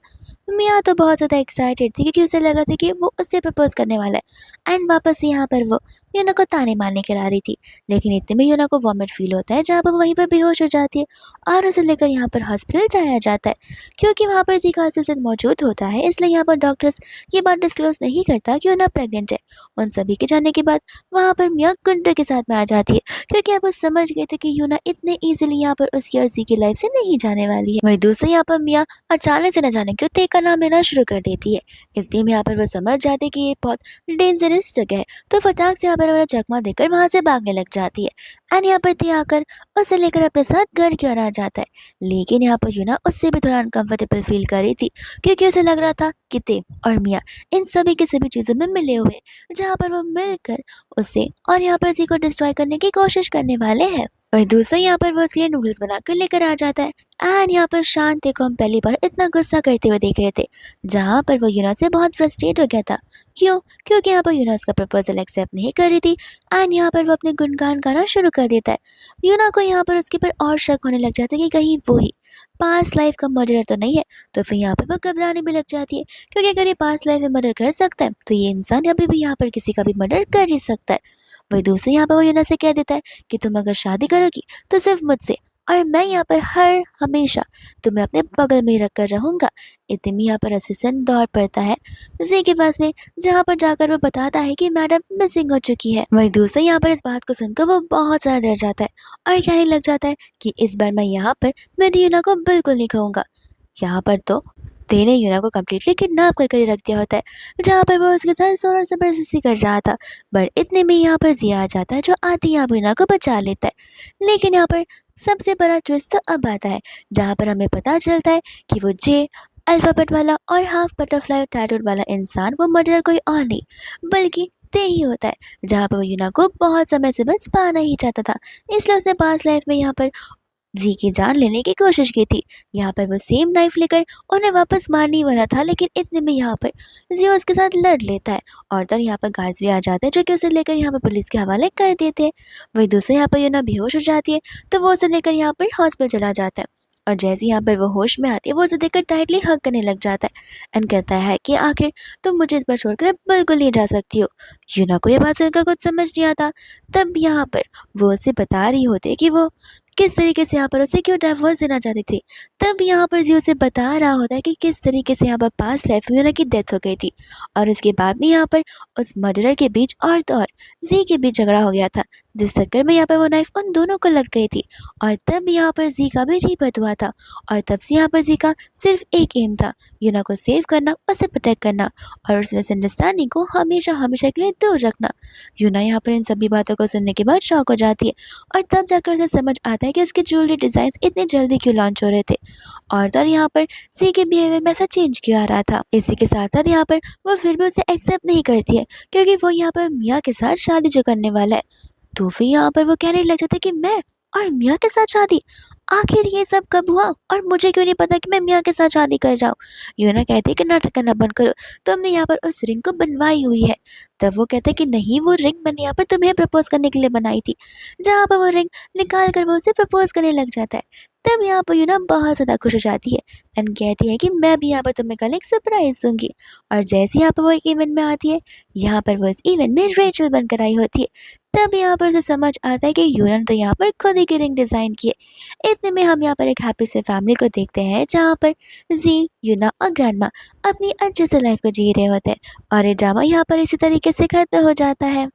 मियाँ तो बहुत ज़्यादा एक्साइटेड थी, क्योंकि उसे लग रहा था कि वो उससे प्रपोज करने वाला है। एंड वापस से यहाँ पर वो यूना को ताने मारने के ला रही थी, लेकिन इतने में यूना को वॉमिट फील होता है, जहाँ पर वहीं पर बेहोश हो जाती है और उसे लेकर यहाँ पर हॉस्पिटल जाया जाता है। क्योंकि वहाँ पर जी का असिस्टेंट मौजूद होता है, इसलिए यहाँ पर डॉक्टर्स ये बात डिस्क्लोज नहीं करता कि यूना प्रेग्नेंट है। उन सभी के जाने के बाद वहाँ पर मियाँ गुंडे के साथ में आ जाती है, क्योंकि अब वो समझ गए थे कि यूना इतने ईजिली यहाँ पर उसकी और जी की लाइफ से नहीं जाने वाली है। वही दूसरे यहाँ पर मियाँ अचानक से न जाने क्यों ते का नाम लेना शुरू कर देती है। इतने में यहाँ पर वो समझ जाते कि ये बहुत डेंजरस जगह है, तो फटाक से यहाँ पर वो चकमा देकर वहाँ से भागने लग जाती है। एंड यहाँ पर ते आकर उसे लेकर अपने साथ घर की ओर आ जाता है। लेकिन यहाँ पर यूना उससे भी थोड़ा अनकंफर्टेबल फील कर रही थी, क्योंकि उसे लग रहा था कि ते और मियाँ इन सभी के सभी चीज़ों में मिले हुए, जहाँ पर वो मिलकर उसे और यहाँ पर जी को डिस्ट्रॉय करने की कोशिश करने वाले हैं। वही दूसरा यहाँ पर वो उसके लिए नूडल्स बनाकर लेकर आ जाता है। एंड यहाँ पर शांति को हम पहली बार इतना गुस्सा करते हुए देख रहे थे, जहाँ पर वो यूना से बहुत फ्रस्ट्रेट हो गया था। क्यों? क्योंकि यहाँ पर यूना उसका प्रपोजल एक्सेप्ट नहीं कर रही थी। एंड यहाँ पर वो अपने गुणगान गाना शुरू कर देता है। यूना को यहाँ पर उसके पर और शक होने लग जाता है कि कहीं वो ही पास्ट लाइफ का मर्डर तो नहीं है। तो फिर यहाँ पर वो घबराने भी लग जाती है, क्योंकि अगर ये पास्ट लाइफ में मर्डर कर सकता है तो ये इंसान अभी भी यहाँ पर किसी का भी मर्डर कर ही सकता है। वही दूसरे यहाँ पर वो यूना से कह देता है कि तुम अगर शादी करोगी तो सिर्फ मुझसे, और मैं यहाँ पर हर हमेशा तुम्हें अपने बगल में ही रख कर रहूँगा। इतने में यहाँ पर असिस्टेंट दौड़ पड़ता है जी के पास में, जहाँ पर जाकर वो बताता है कि मैडम मिसिंग हो चुकी है। वही दूसरा यहाँ पर इस बात को सुनकर वो बहुत ज़्यादा डर जाता है और कहने लग जाता है कि इस बार मैं यहाँ पर मेरी यूना को बिल्कुल नहीं कहूँगा। यहाँ पर तो तेने यूना को कम्प्लीटली किडनैप करके ही रख दिया होता है, जहाँ पर वो उसके साथ जोर ज़बरदस्ती कर रहा था। बट इतने में यहाँ पर जिया आ जाता है, जो आते ही यूना को बचा लेता है। लेकिन यहाँ पर सबसे बड़ा ट्विस्ट तो अब आता है, जहाँ पर हमें पता चलता है कि वो जे अल्फ़ाबेट वाला और हाफ बटरफ्लाई टैटूड वाला इंसान वो मर्डर कोई और नहीं बल्कि डे ही होता है, जहाँ पर वो यूना को बहुत समय से बस पाना ही चाहता था। इसलिए उसने पास्ट लाइफ में यहाँ पर जी की जान लेने की कोशिश की थी। यहाँ पर वो सेम नाइफ लेकर उन्हें वापस मारने ही वाला था, लेकिन इतने में यहाँ पर जी उसके साथ लड़ लेता है और तब यहाँ पर गार्ड्स भी आ जाते हैं, जो कि उसे लेकर यहाँ पर पुलिस के हवाले कर देते हैं। वही दूसरे यहाँ पर यूना बेहोश हो जाती है, तो वो उसे लेकर यहाँ पर हॉस्पिटल चला जाता है और जैसे ही यहाँ पर वो होश में आती है, वो उसे देखकर टाइटली हग करने लग जाता है एंड कहता है कि आखिर तुम मुझे इस बार छोड़कर बिल्कुल नहीं जा सकती हो। यूना को ये बात सुनकर कुछ समझ नहीं आता। तब यहाँ पर वो उसे बता रही होती है कि वो किस तरीके से यहाँ पर उसे क्यों डाइवोर्स देना चाहती थी। तब यहाँ पर जी उसे बता रहा होता है कि किस तरीके से यहाँ पर पास्ट लाइफ में उनकी डेथ हो गई थी और उसके बाद में यहाँ पर उस मर्डरर के बीच और जी के बीच झगड़ा हो गया था, जिस चक्कर में यहाँ पर वो नाइफ उन दोनों को लग गई थी। और तब यहाँ पर जी का भी रीबर्थ हुआ था और तब से यहाँ पर जी का सिर्फ एक एम था, यूना को सेव करना, उसे प्रोटेक्ट करना और उस मिसअंडरस्टैंडिंग को हमेशा हमेशा के लिए दूर रखना। यूना यहाँ पर इन सभी बातों को सुनने के बाद शॉक हो जाती है और तब जाकर उसे समझ आता है कि उसके ज्वेलरी डिज़ाइंस इतने जल्दी क्यों लॉन्च हो रहे थे और तब यहाँ पर सी के बिहेवियर में ऐसा चेंज क्यों आ रहा था। इसी के साथ साथ यहाँ पर वो फिर भी उसे एक्सेप्ट नहीं करती है, क्योंकि वो यहाँ पर मिया के साथ शादी जो करने वाला है। तो फिर यहाँ पर वो कहने लग जाता है कि मैं और मिया के साथ शादी, आखिर ये सब कब हुआ और मुझे क्यों नहीं पता कि मैं मिया के साथ शादी कर जाऊँ। यूना कहती है कि नाटक करना बंद करो, तुमने यहाँ पर उस रिंग को बनवाई हुई है। तब वो कहता है कि नहीं, वो रिंग मैंने यहाँ पर तुम्हें प्रपोज करने के लिए बनाई थी। जहाँ पर वो रिंग निकाल कर वो उसे प्रपोज करने लग जाता है। तब यहाँ पर यूना बहुत ज़्यादा खुश हो जाती है एंड कहती है कि मैं भी यहाँ पर तुम्हें कल एक सरप्राइज दूंगी। और जैसे यहाँ पर वो एक इवेंट में आती है, यहाँ पर वो इस इवेंट में रेचल बनकर आई होती है। तब यहाँ पर उसे समझ आता है कि यूना ने तो यहाँ पर खुद ही की रिंग डिज़ाइन की है। इतने में हम यहाँ पर एक हैप्पी से फैमिली को देखते हैं, जहाँ पर जी, यूना और ग्रैंडमा अपनी अच्छे से लाइफ को जी रहे होते हैं और ये ड्रामा यहाँ पर इसी तरीके से खत्म हो जाता है।